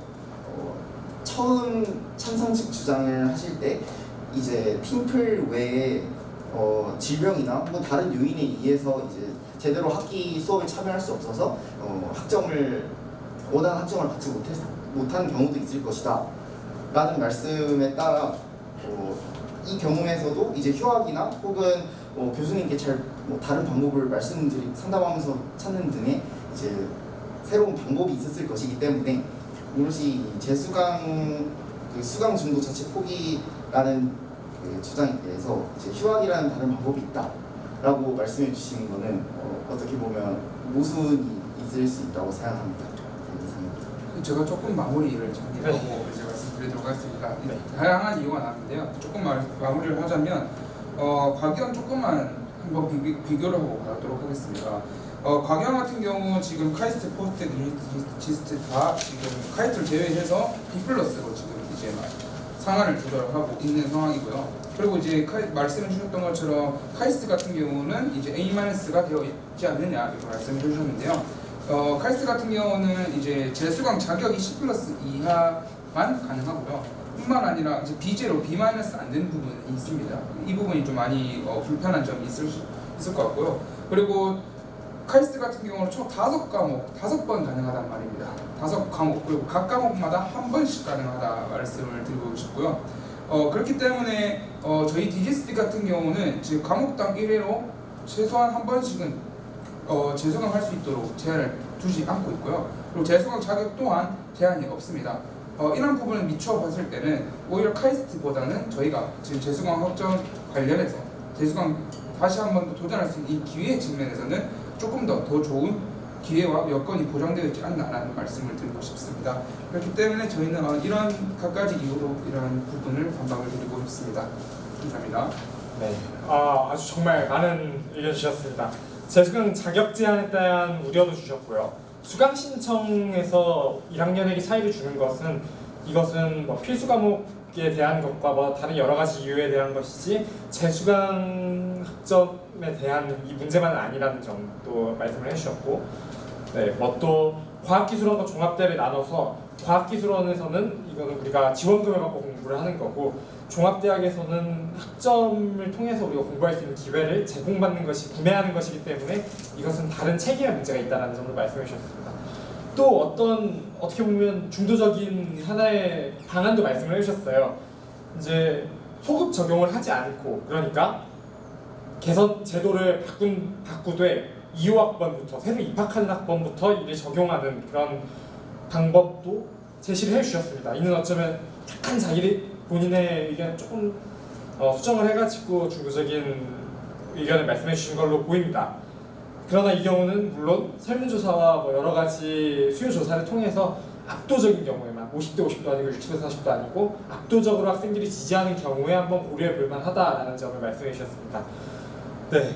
Speaker 4: 처음 찬성식 주장을 하실 때 이제 팀플 외에 질병이나 혹은 다른 요인에 의해서 이제 제대로 학기 수업에 참여할 수 없어서 원하는 학점을 받지 못한 경우도 있을 것이다 라는 말씀에 따라 이 경우에서도 이제 휴학이나 혹은 교수님께 다른 방법을 상담하면서 찾는 등의 이제 새로운 방법이 있었을 것이기 때문에 오롯이 수강 중도 자체 포기라는 그 주장에 대해서 이제 휴학이라는 다른 방법이 있다라고 말씀해 주시는 것은 어떻게 보면 모순이 있을 수 있다고 생각합니다. 이상입니다.
Speaker 2: 제가 조금 마무리를 정리하고 이제 말씀드리도록 하겠습니다. 다양한 이유가 나왔는데요. 조금 마무리를 하자면 과기원 조금만 한번 비교를 하고 가도록 하겠습니다. 과기원 같은 경우 지금 카이스트, 포스텍, 유니티스트 다 지금 카이스트를 제외해서 B+로 지금 이제 상한을 조절하고 있는 상황이고요. 그리고 이제 말씀해 주셨던 것처럼 카이스트 같은 경우는 이제 A-가 되어 있지 않느냐 이렇게 말씀해 주셨는데요. 카이스트 같은 경우는 이제 재수강 자격이 C+ 이하만 가능하고요. 뿐만 아니라 이제 B제로 B- 안 되는 부분이 있습니다. 이 부분이 좀 많이 불편한 점이 있을 것 같고요. 그리고 카이스트 같은 경우는 총 5과목 5번 가능하단 말입니다. 5과목 그리고 각 과목마다 한 번씩 가능하다 말씀을 드리고 싶고요. 그렇기 때문에 저희 디지스트 같은 경우는 지금 과목당 1회로 최소한 한 번씩은 재수강할 수 있도록 제한을 두지 않고 있고요. 그리고 재수강 자격 또한 제한이 없습니다. 이런 부분을 미처 봤을 때는 오히려 카이스트보다는 저희가 지금 재수강 확정 관련해서 재수강 다시 한 번 더 도전할 수 있는 이 기회 측면에서는 조금 더 좋은 기회와 여건이 보장되어 있지 않나라는 말씀을 드리고 싶습니다. 그렇기 때문에 저희는 이런 각가지 이유로 이런 부분을 반박을 드리고 있습니다. 감사합니다.
Speaker 1: 네, 아주 정말 많은 의견 주셨습니다. 재수강 자격 제한에 대한 우려도 주셨고요. 수강 신청에서 1학년에게 차이를 주는 것은 이것은 뭐 필수 과목에 대한 것과 뭐 다른 여러 가지 이유에 대한 것이지 재수강 학점에 대한 이 문제만은 아니라는 점도 말씀을 해주셨고, 네, 뭐 또 과학기술원과 종합대를 나눠서 과학기술원에서는 이거는 우리가 지원금을 받고 공부를 하는 거고, 종합대학에서는 학점을 통해서 우리가 공부할 수 있는 기회를 제공받는 것이 구매하는 것이기 때문에 이것은 다른 체계의 문제가 있다는 점을 말씀해 주셨습니다. 또 어떻게 보면 중도적인 하나의 방안도 말씀을 해주셨어요. 이제 소급 적용을 하지 않고, 그러니까 개선 제도를 바꾸되 2호학번부터 새로 입학하는 학번부터 이를 적용하는 그런 방법도 제시를 해주셨습니다. 이는 어쩌면 약간 본인의 의견 조금 수정을 해가지고 중도적인 의견을 말씀해 주신 걸로 보입니다. 그러나 이 경우는 물론 설문조사와 뭐 여러 가지 수요조사를 통해서 압도적인 경우에만 50대 50도 아니고 60대 40도 아니고 압도적으로 학생들이 지지하는 경우에 한번 고려해 볼 만하다라는 점을 말씀해 주셨습니다. 네,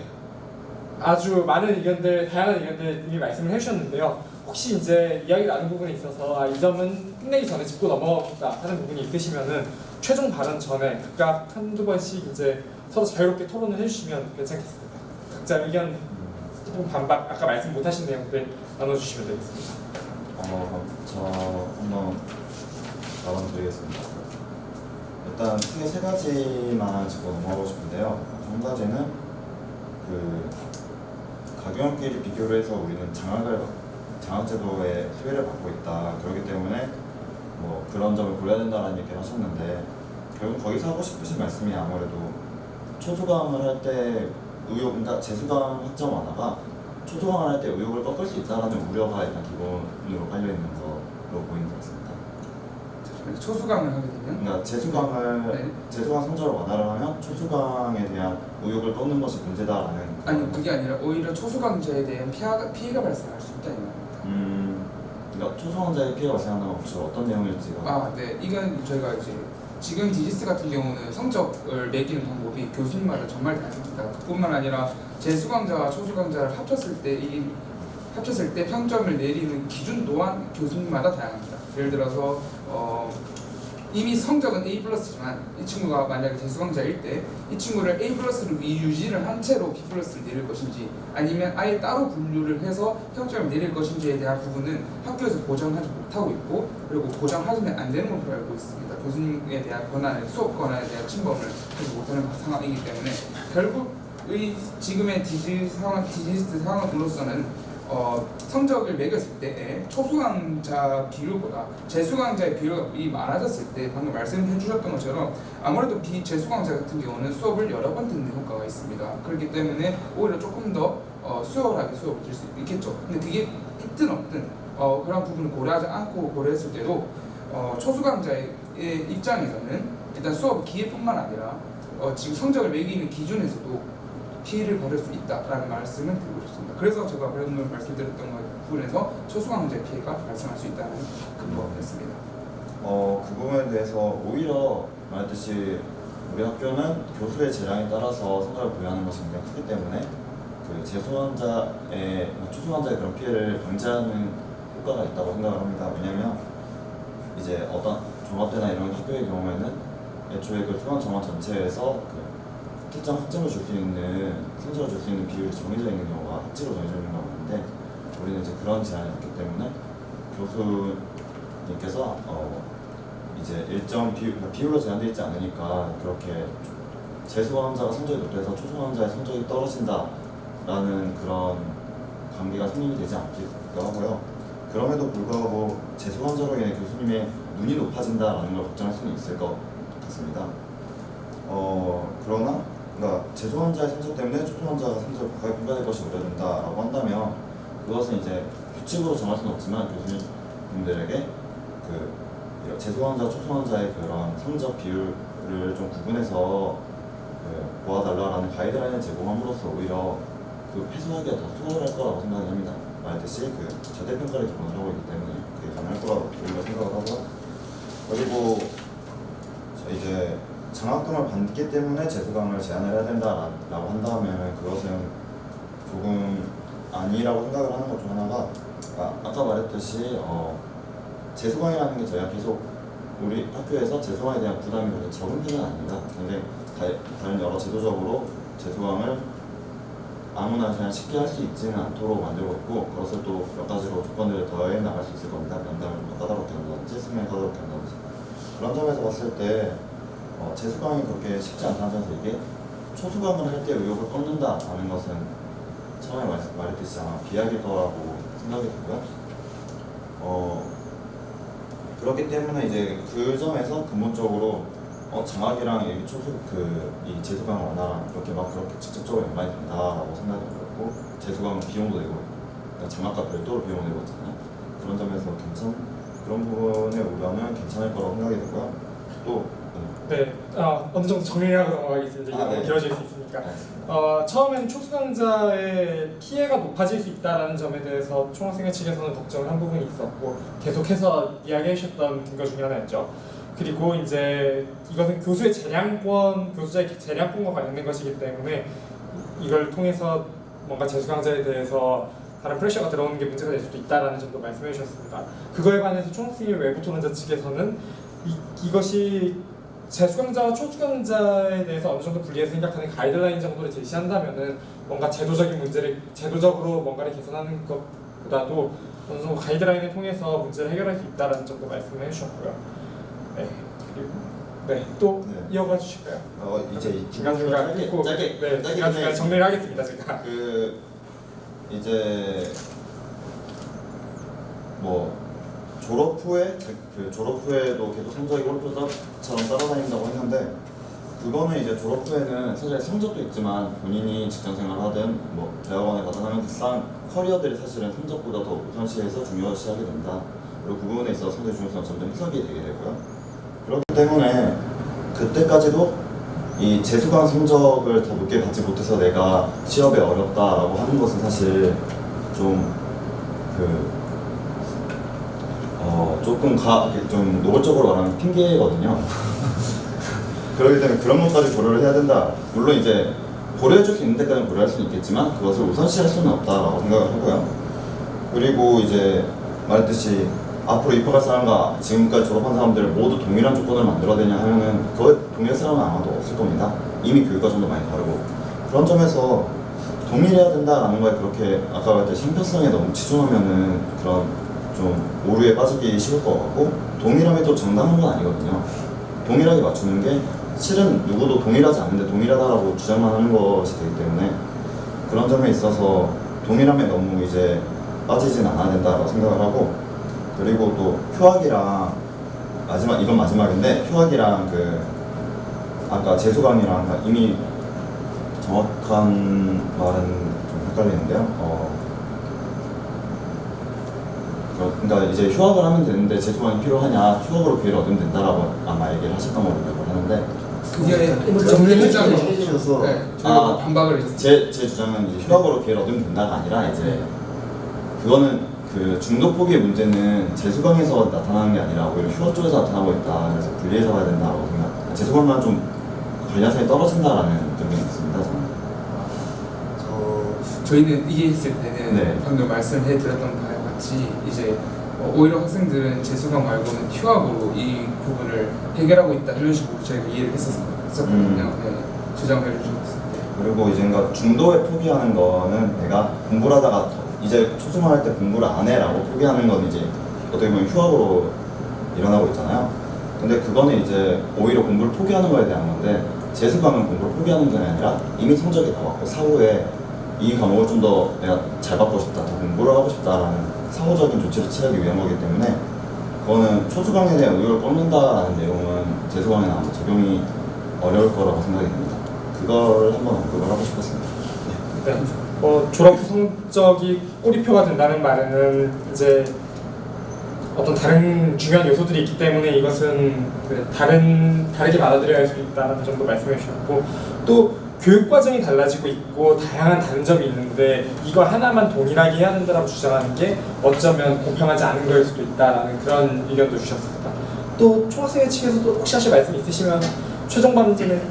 Speaker 1: 아주 많은 의견들, 다양한 의견들 이미 말씀을 해주셨는데요. 혹시 이제 이야기 나눈 부분에 있어서 이 점은 끝내기 전에 짚고 넘어가겠다 하는 부분이 있으시면은 최종 발언 전에 각각 한두 번씩 이제 서로 자유롭게 토론을 해주시면 괜찮겠습니다. 각자 의견 조금 반박, 아까 말씀 못하신 내용들 나눠주시면 되겠습니다.
Speaker 3: 저 한번 말씀드리겠습니다. 일단 크게 3가지만 짚고 넘어가고 싶은데요. 한 가지는 가교원끼리 비교를 해서 우리는 장학제도에 수혜를 받고 있다. 그렇기 때문에 뭐 그런 점을 고려해야 된다는 얘기를 하셨는데, 결국 거기서 하고 싶으신 말씀이 아무래도 초수강을 할 때 그러니까 재수강 학점 완화가 초수강을 할 때 의욕을 꺾을 수 있다는 우려가 일단 기본으로 깔려 있는 거로 보이는 것 같습니다.
Speaker 2: 초수강을 하게 되면
Speaker 3: 그러니까 재수강 성적을 완화를 하면 초수강에 대한 의욕을 꺾는 것이 문제다라는.
Speaker 2: 아니 그게 아니라 오히려 초수강자에 대한 피해가 발생할 수 있다 이 말입니다.
Speaker 3: 그러니까 초수강자의 피해가 발생한다는 건 주로 어떤 내용일지가.
Speaker 2: 네. 이건 저희가 이제 지금 디지스 같은 경우는 성적을 매기는 방법이 교수님마다 정말 다양합니다. 그뿐만 아니라 재수강자와 초수강자를 합쳤을 때 평점을 내리는 기준 또한 교수님마다 다양합니다. 예를 들어서 이미 성적은 A+지만 이 친구가 만약에 재수강자일 때 이 친구를 A+로 유지를 한 채로 B+를 내릴 것인지 아니면 아예 따로 분류를 해서 평점을 내릴 것인지에 대한 부분은 학교에서 보장하지 못하고 있고 그리고 보장하지는 안 되는 것으로 알고 있습니다. 교수님에 대한 권한을 수업 권한에 대한 침범을 하지 못하는 상황이기 때문에 결국 지금의 디지스트 상황으로서는 성적을 매겼을 때 초수강자 비율보다 재수강자의 비율이 많아졌을 때 방금 말씀해 주셨던 것처럼 아무래도 재수강자 같은 경우는 수업을 여러 번 듣는 효과가 있습니다. 그렇기 때문에 오히려 조금 더 수월하게 수업을 들 수 있겠죠. 근데 그게 있든 없든 그런 부분을 고려하지 않고 고려했을 때도 초수강자의 입장에서는 일단 수업 기회뿐만 아니라 지금 성적을 매기는 기준에서도 피해를 받을 수 있다라는 말씀을 드리고 싶습니다. 그래서 제가 방금 말씀드렸던 부분에서 초수강자의 피해가 발생할 수 있다는 근거였습니다.
Speaker 3: 그 부분에 대해서 오히려 말했듯이 우리 학교는 교수의 재량에 따라서 성적을 부여하는 것이 굉장히 크기 때문에 그 초수강자의 그런 피해를 방지하는 효과가 있다고 생각을 합니다. 왜냐하면 이제 어떤 종합대나 이런 학교의 경우에는 애초에 그 수강 정원 전체에서 특정 학점을 줄 수 있는 성적을 줄 수 있는 비율이 정해져 있는 경우가 학지로 정해져 있는 경우가 있는데 우리는 이제 그런 제한이 없기 때문에 교수님께서 이제 일정 비율로 제한되어 있지 않으니까 그렇게 재수강자가 성적이 높아서 초수강자의 성적이 떨어진다라는 그런 관계가 생기게 되지 않기도 하고요. 그럼에도 불구하고 재수강자로 인해 교수님의 눈이 높아진다라는 걸 걱정할 수는 있을 것 같습니다. 그러나 그러니까 재수강자의 성적 때문에 초수강자가 성적을 과하게 평가될 것이 우려된다라고 한다면 그것은 이제 규칙으로 정할 수는 없지만 교수님들에게 그 재수강자, 초수강자의 그런 성적 비율을 좀 구분해서 모아달라라는 가이드라인을 제공함으로써 오히려 그 해소하기가 더 수월할 거라고 생각을 합니다. 말했듯이 그 절대평가를 기본으로 하고 있기 때문에 그게 가능할 거라고 우리가 생각을 하고 그리고 이제 장학금을 받기 때문에 재수강을 제한을 해야 된다라고 한다면 그것은 조금 아니라고 생각을 하는 것 중 하나가 아까 말했듯이 재수강이라는 게 저희가 계속 우리 학교에서 재수강에 대한 부담이 그렇게 적은 편은 아닙니다. 근데 다른 여러 제도적으로 재수강을 아무나 그냥 쉽게 할 수 있지는 않도록 만들고 있고 그것을 또 몇 가지로 조건들을 더해 나갈 수 있을 겁니다. 면담을 좀 더 까다롭게 한다든지 수능을 까다롭게 한다든지 그런 점에서 봤을 때 재수강이 그렇게 쉽지 않다는 점에서 이게 초수강을 할 때 의욕을 꺾는다라는 것은 처음에 말했듯이 아마 비약일 거라고 생각이 들고요. 그렇기 때문에 이제 그 점에서 근본적으로 장학이랑 이 재수강 완화랑 그렇게 직접적으로 연관이 된다라고 생각이 들었고 재수강은 비용도 내고 그러니까 장학과 별도로 비용을 내고 있잖아요. 그런 점에서 그런 부분의 우려는 괜찮을 거라고 생각이 들고요. 또
Speaker 1: 네, 어느 정도 정리하고 넘어가겠습니다. 이게 너무
Speaker 3: 네.
Speaker 1: 길어질 수 있으니까. 처음에는 초수강자의 피해가 높아질 수 있다는 점에 대해서 총학생회 측에서는 걱정을 한 부분이 있었고 계속해서 이야기해 주셨던 근거 중에 하나였죠. 그리고 이제 이것은 교수의 교수자의 재량권과 관련된 것이기 때문에 이걸 통해서 뭔가 재수강자에 대해서 다른 프레셔가 들어오는 게 문제가 될 수도 있다라는 점도 말씀해 주셨습니다. 그거에 반해서 총학생회 외부 토론자 측에서는 이것이 재수강자와 초수강자에 대해서 어느 정도 분리해서 생각하는 가이드라인 정도를 제시한다면은 뭔가 제도적으로 뭔가를 개선하는 것보다도 어느 정도 가이드라인을 통해서 문제를 해결할 수 있다라는 점도 말씀을 해주셨고요. 네, 그리고 또
Speaker 3: 네.
Speaker 1: 이어가 주실까요?
Speaker 3: 이제
Speaker 1: 중간중간 중간중간 정리를 하겠습니다. 제가
Speaker 3: 이제 졸업 후에도 계속 성적이 골프처럼 따라다닌다고 했는데 그거는 이제 졸업 후에는 사실 성적도 있지만 본인이 직장생활 하든 뭐 대학원에 가든 하면서 쌓은 커리어들이 사실은 성적보다 더 우선시해서 중요시하게 된다. 그리고 그 부분에 있어서 성적 중요성은 점점 희석이 되게 되고요. 그렇기 때문에 그때까지도 이 재수강 성적을 더 높게 받지 못해서 내가 취업에 어렵다라고 하는 것은 사실 좀 조금 좀 노골적으로 말하면 핑계거든요. 그렇기 때문에 그런 것까지 고려를 해야 된다. 물론 이제 고려해줄 수 있는 데까지는 고려할 수는 있겠지만 그것을 우선시할 수는 없다라고 생각을 하고요. 그리고 이제 말했듯이 앞으로 입학할 사람과 지금까지 졸업한 사람들 모두 동일한 조건을 만들어야 되냐 하면은 그거에 동일한 사람은 아마도 없을 겁니다. 이미 교육 과정도 많이 다르고 그런 점에서 동일해야 된다라는 거에 그렇게 아까 말했듯이 형평성에 너무 치중하면은 그런 좀 오류에 빠지기 쉬울 것 같고 동일함이 또 정당한 건 아니거든요. 동일하게 맞추는 게 실은 누구도 동일하지 않은데 동일하다라고 주장만 하는 것이 되기 때문에 그런 점에 있어서 동일함에 너무 이제 빠지진 않아야 된다고 생각을 하고 그리고 또 휴학이랑 이건 마지막인데 휴학이랑 그 아까 재수강이랑 이미 정확한 말은 좀 헷갈리는데요. 그러니까 이제 휴학을 하면 되는데 재수강이 필요하냐 휴학으로 기회를 얻으면 된다라고 아마 얘기를 하셨던 걸로 기억을 하는데
Speaker 2: 그게 정리를
Speaker 4: 해주셔서
Speaker 2: 저희가 반박을 했었어요.
Speaker 3: 제 주장은 이제 휴학으로 기회를 얻으면 된다가 아니라 이제 그거는 그 중독 포기의 문제는 재수강에서 나타나는 게 아니라 오히려 휴학 쪽에서 나타나고 있다. 그래서 분리해서 봐야 된다고 생각. 재수강만 좀 관련성이 떨어진다라는 의견이 있습니다. 저는.
Speaker 2: 저희는 이게 있을 때는
Speaker 3: 네.
Speaker 2: 방금 말씀해 드렸던 바와 같이 이제 오히려 학생들은 재수강 말고는 휴학으로 이 부분을 해결하고 있다 이런 식으로 저희가 이해를 했었거든요. 네, 주장을 해주셨습니다.
Speaker 3: 그리고 이제 그러니까 중도에 포기하는 거는 내가 공부를 하다가 이제 초중할 때 공부를 안 해라고 포기하는 건 이제 어떻게 보면 휴학으로 일어나고 있잖아요. 근데 그거는 이제 오히려 공부를 포기하는 거에 대한 건데 재수강은 공부를 포기하는 게 아니라 이미 성적이 나왔고 사후에 이 과목을 좀 더 내가 잘 받고 싶다, 더 공부를 하고 싶다라는 사후적인 조치를 취하기 위한 거기 때문에 그거는 초수강에 대한 의욕을 꺾는다라는 내용은 재수강에는 아마 적용이 어려울 거라고 생각이 됩니다. 그걸 한번 언급을 하고 싶었습니다.
Speaker 1: 네. 졸업 후 성적이 꼬리표가 된다는 말에는 이제 어떤 다른 중요한 요소들이 있기 때문에 이것은 다르게 받아들여야 할 수 있다는 정도 말씀해 주셨고 또 교육 과정이 달라지고 있고 다양한 다른 점이 있는데 이거 하나만 동일하게 해야 된다고 주장하는 게 어쩌면 공평하지 않은 거일 수도 있다라는 그런 의견도 주셨습니다. 또 총학생회 측에서도 혹시 하실 말씀 있으시면 최종 반응팀에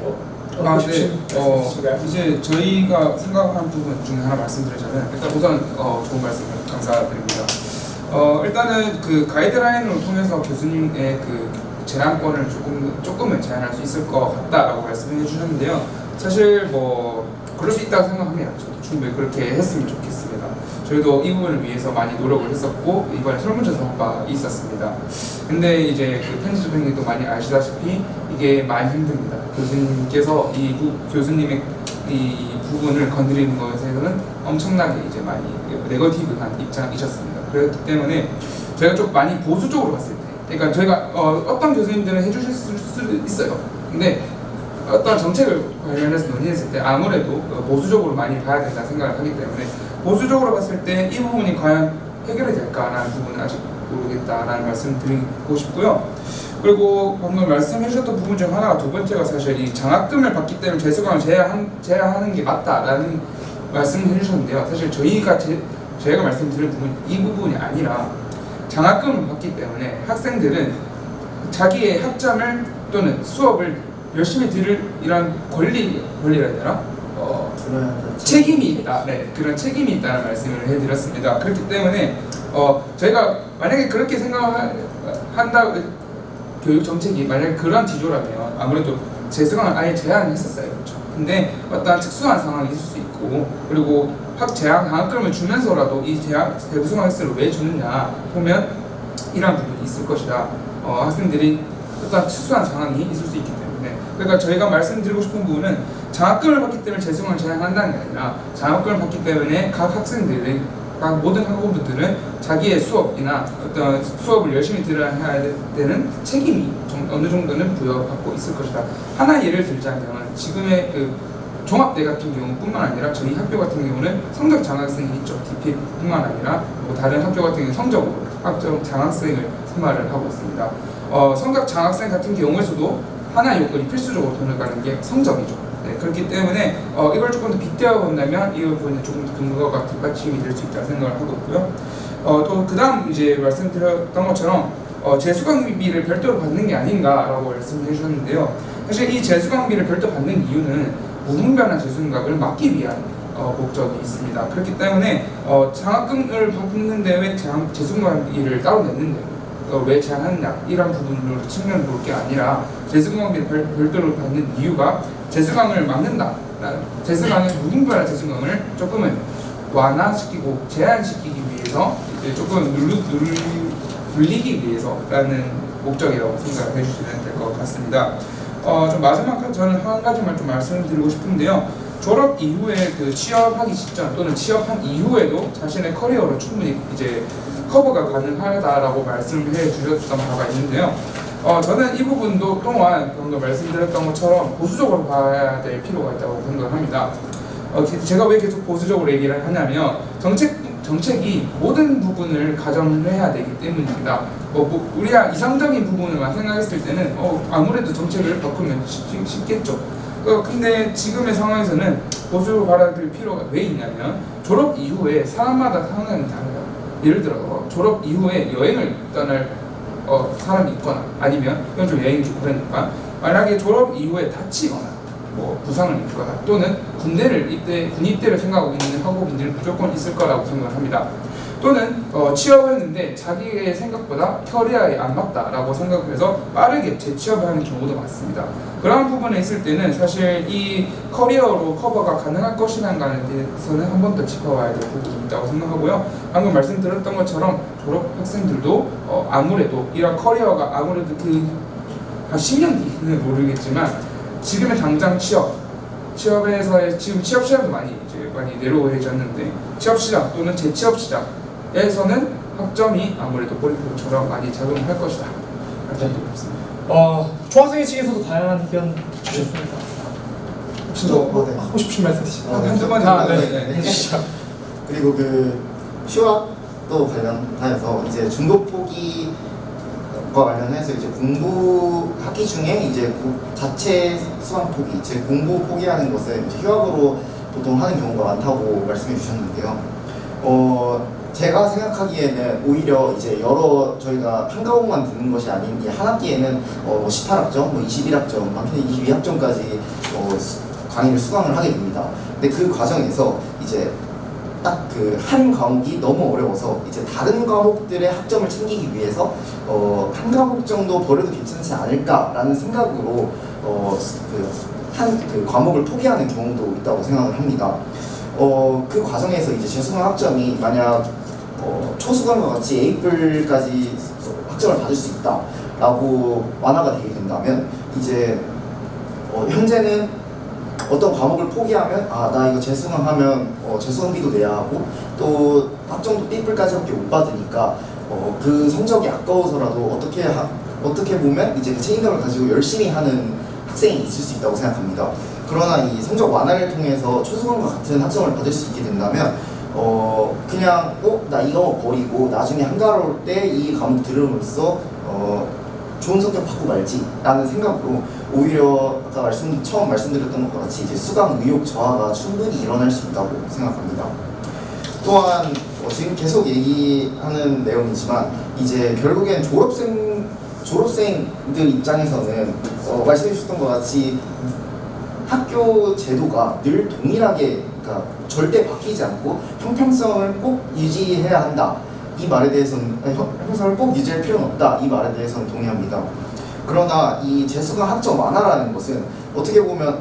Speaker 2: 이제 저희가 생각하는 부분 중에 하나 말씀드리자면 일단 우선 좋은 말씀 감사드립니다. 일단은 그 가이드라인을 통해서 교수님의 그 제한권을 조금은 제한할 수 있을 것 같다라고 말씀해 주셨는데요. 사실 뭐 그럴 수 있다고 생각합니다. 저도 충분히 그렇게 했으면 좋겠습니다. 저희도 이 부분을 위해서 많이 노력을 했었고 이번에 설문조사 효과가 있었습니다. 근데 이제 그 편집 선생님도 많이 아시다시피 이게 많이 힘듭니다. 교수님께서 교수님의 이 부분을 건드리는 것에서는 엄청나게 이제 많이 네거티브한 입장이셨습니다. 그렇기 때문에 저희가 좀 많이 보수적으로 봤을 때, 그러니까 저희가 어떤 교수님들은 해주실 수도 있어요. 근데 어떤 정책을 관련해서 논의했을 때 아무래도 보수적으로 많이 봐야 된다 생각을 하기 때문에 보수적으로 봤을 때 이 부분이 과연 해결이 될까라는 부분은 아직 모르겠다라는 말씀 드리고 싶고요. 그리고 방금 말씀해 주셨던 부분 중 하나가 두 번째가 사실 이 장학금을 받기 때문에 재수강을 제한하는 게 맞다라는 말씀을 해주셨는데요. 사실 저희가 말씀드린 부분 이 부분이 아니라 장학금을 받기 때문에 학생들은 자기의 학점을 또는 수업을 열심히 들을 이런 권리라 해야 되나? 책임이 있다. 네, 그런 책임이 있다는 말씀을 해드렸습니다. 그렇기 때문에 저희가 만약에 그렇게 생각한다 교육 정책이 만약에 그런 지조라면 아무래도 재수강을 아예 제한했었어요. 그렇죠? 근데 어떤 특수한 상황이 있을 수 있고 그리고 장학금을 주면서라도 이 재수강 횟수를 왜 주느냐 보면 이러한 부분이 있을 것이다. 학생들이 어떤 특수한 상황이 있을 수 있기 때문에 그러니까 저희가 말씀드리고 싶은 부분은 장학금을 받기 때문에 재수강을 제한한다는 게 아니라 장학금을 받기 때문에 각 학생들이 모든 학우분들은 자기의 수업이나 어떤 수업을 열심히 들어야 되는 책임이 어느 정도는 부여받고 있을 것이다. 하나 예를 들자면 지금의 그 종합대 같은 경우뿐만 아니라 저희 학교 같은 경우는 성적 장학생이 있죠. DP뿐만 아니라 뭐 다른 학교 같은 경우 성적으로 학점 장학생을 선발을 하고 있습니다. 성적 장학생 같은 경우에서도 하나 요건이 필수적으로 돈을 가는 게 성적이죠. 네, 그렇기 때문에 이걸 조금 더 빗대어 본다면 이 부분이 조금 더 근거가 뒷받침이 될 수 있다고 생각을 하고 있고요. 또 그다음 이제 말씀드렸던 것처럼 재수강비를 별도로 받는 게 아닌가라고 말씀해 주셨는데요. 사실 이 재수강비를 별도 받는 이유는 무분별한 재수강을 막기 위한 목적이 있습니다. 그렇기 때문에 장학금을 받는데 왜 재수강비를 따로 냈는데 왜 제한하느냐 이런 부분으로 측면을 볼 게 아니라 재수강비를 별도로 받는 이유가 재수강을 막는다. 재수강의 무분별한 재수강을 조금은 완화시키고 제한시키기 위해서 이제 조금 눌리기 위해서라는 목적이라고 생각을 해주시면 될 것 같습니다. 좀 마지막 저는 한 가지만 좀 말씀드리고 싶은데요. 졸업 이후에 그 취업하기 직전 또는 취업한 이후에도 자신의 커리어로 충분히 이제 커버가 가능하다라고 말씀을 해주셨던 바가 있는데요. 저는 이 부분도 또한 방금 말씀드렸던 것처럼 보수적으로 봐야 될 필요가 있다고 생각합니다. 제가 왜 계속 보수적으로 얘기를 하냐면 정책이 모든 부분을 가정해야 되기 때문입니다. 우리가 이상적인 부분을만 생각했을 때는 아무래도 정책을 바꾸면 쉽겠죠. 근데 지금의 상황에서는 보수적으로 받아들일 필요가 왜 있냐면 졸업 이후에 사람마다 상황이 달라요. 예를 들어 졸업 이후에 여행을 떠날 사람이 있거나 아니면 이건 좀 여행이 좀 그러니까 만약에 졸업 이후에 다치거나 뭐 부상을 입거나 또는 군입대를 생각하고 있는 학우분들은 무조건 있을 거라고 생각을 합니다. 또는 취업을 했는데 자기의 생각보다 커리어에 안 맞다라고 생각해서 빠르게 재취업을 하는 경우도 많습니다. 그런 부분에 있을 때는 사실 이 커리어로 커버가 가능할 것이라는 것에 대해서는 한 번 더 짚어봐야 될 부분이 있다고 생각하고요. 방금 말씀드렸던 것처럼 졸업 학생들도 아무래도 이런 커리어가 아무래도 한 10년 뒤는 모르겠지만 지금의 당장 취업에서의 지금 취업 시장도 많이 내려오해졌는데 취업 시장 또는 재취업 시장에서는 학점이 아무래도 꼬리표처럼 많이 작용할 것이다.
Speaker 1: 중학생 측에서도 다양한 의견 주셨습니다. 혹시 더
Speaker 4: 네.
Speaker 1: 하고 싶으신 말씀 있으신가요?
Speaker 2: 한두 번
Speaker 1: 네. 해주시죠.
Speaker 4: 그리고 그 휴학도 관련하여서 이제 중도 포기과 관련해서 이제 공부 학기 중에 이제 자체 수강 포기, 즉 공부 포기하는 것을 이제 휴학으로 보통 하는 경우가 많다고 말씀해 주셨는데요. 제가 생각하기에는 오히려 이제 저희가 한 과목만 듣는 것이 아닌 이 한 학기에는 18학점, 21학점, 많게는 22학점까지 강의를 수강을 하게 됩니다. 근데 그 과정에서 이제 딱 그 한 과목이 너무 어려워서 이제 다른 과목들의 학점을 챙기기 위해서 한 과목 정도 버려도 괜찮지 않을까라는 생각으로 그 과목을 포기하는 경우도 있다고 생각을 합니다. 그 과정에서 이제 재수강 학점이 만약 초수강과 같이 A뿔까지 학점을 받을 수 있다라고 완화가 되게 된다면 이제 현재는 어떤 과목을 포기하면 나 이거 재수강하면 재수강비도 내야 하고 또 학점도 B뿔까지밖에 못 받으니까 그 성적이 아까워서라도 어떻게 보면 이제 그 책임감을 가지고 열심히 하는 학생이 있을 수 있다고 생각합니다. 그러나 이 성적 완화를 통해서 초수강과 같은 학점을 받을 수 있게 된다면 그냥 나 이거 버리고 나중에 한가로울 때 이 과목 들음으로써 좋은 성적 받고 말지 라는 생각으로 오히려 아까 처음 말씀드렸던 것과 같이 이제 수강 의욕 저하가 충분히 일어날 수 있다고 생각합니다. 또한 지금 계속 얘기하는 내용이지만 이제 결국엔 졸업생들 입장에서는 말씀해 주셨던 것 같이 학교 제도가 늘 동일하게 그러니까 절대 바뀌지 않고 형평성을 꼭 유지해야 한다. 이 말에 대해서는 형평성을 꼭 유지할 필요는 없다. 이 말에 대해서는 동의합니다. 그러나 이 재수강 학점 완화라는 것은 어떻게 보면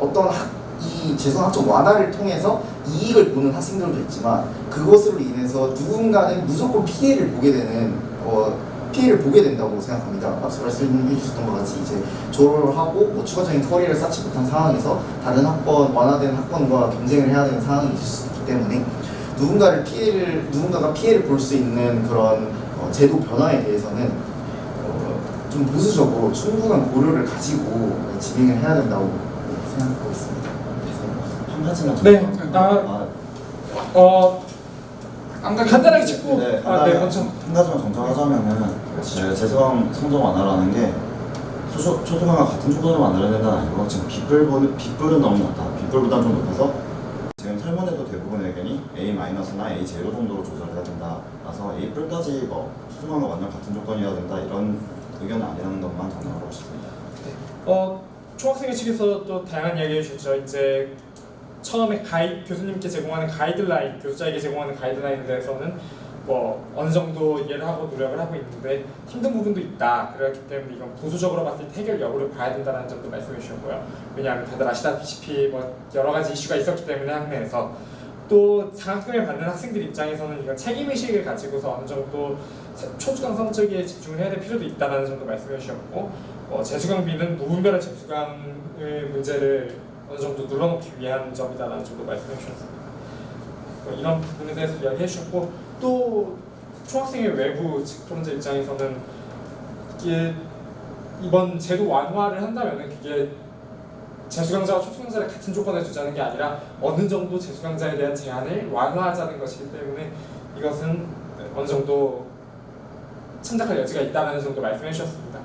Speaker 4: 이 재수강 학점 완화를 통해서 이익을 보는 학생들도 있지만 그것으로 인해서 누군가는 무조건 피해를 보게 된다고 생각합니다. 앞서 말씀해 주셨던 것 같이 이제 졸업을 하고 추가적인 커리어를 쌓지 못한 상황에서 다른 완화된 학번과 경쟁을 해야 되는 상황이 있을 수 있기 때문에 누군가가 피해를 볼 수 있는 그런 제도 변화에 대해서는 좀 보수적으로 충분한 고려를 가지고 진행을 해야 된다고 생각하고 있습니다.
Speaker 3: 한 가지만
Speaker 1: 네, 간단하게 짚고
Speaker 3: 네,
Speaker 1: 먼저.
Speaker 3: 한 가지만 정정하자면은 재수강 성적 완화라는 게 초중학과 같은 조건으로 만들어야 된다는 아니고 지금 빗불은 너무 낮다. 빗불보다 좀 높아서 지금 설문에도 대부분의 의견이 A-나 A0 정도로 조절해야 된다. 그래서 A+까지 초중학과 완전 같은 조건이어야 된다 이런 의견은 아니라는 것만 정정하고 싶습니다.
Speaker 1: 총학생회 측에서 또 다양한 이야기 해주셨죠. 이제 처음에 교수님께 제공하는 가이드라인, 교수자에게 제공하는 가이드라인에 대해서는 어느 정도 이해를 하고 노력을 하고 있는데 힘든 부분도 있다. 그렇기 때문에 이건 보수적으로 봤을 때 해결 여부를 봐야 된다는 점도 말씀해 주셨고요. 왜냐하면 다들 아시다시피 여러 가지 이슈가 있었기 때문에 학내에서 또 장학금을 받는 학생들 입장에서는 이건 책임의식을 가지고서 어느 정도 초중강 성적에 집중을 해야 될 필요도 있다는 점도 말씀해 주셨고 재수강비는 무분별한 재수강의 문제를 어느 정도 눌러놓기 위한 점이다라는 점도 말씀해 주셨습니다. 이런 부분에 대해서 이야기해 주셨고 또 총학생회 외부 직통자 입장에서는 이게 이번 제도 완화를 한다면은 그게 재수강자와 초중강자를 같은 조건에 두자는 게 아니라 어느 정도 재수강자에 대한 제한을 완화하자는 것이기 때문에 이것은 어느 정도 참작할 여지가 있다는 정도 말씀해 주셨습니다.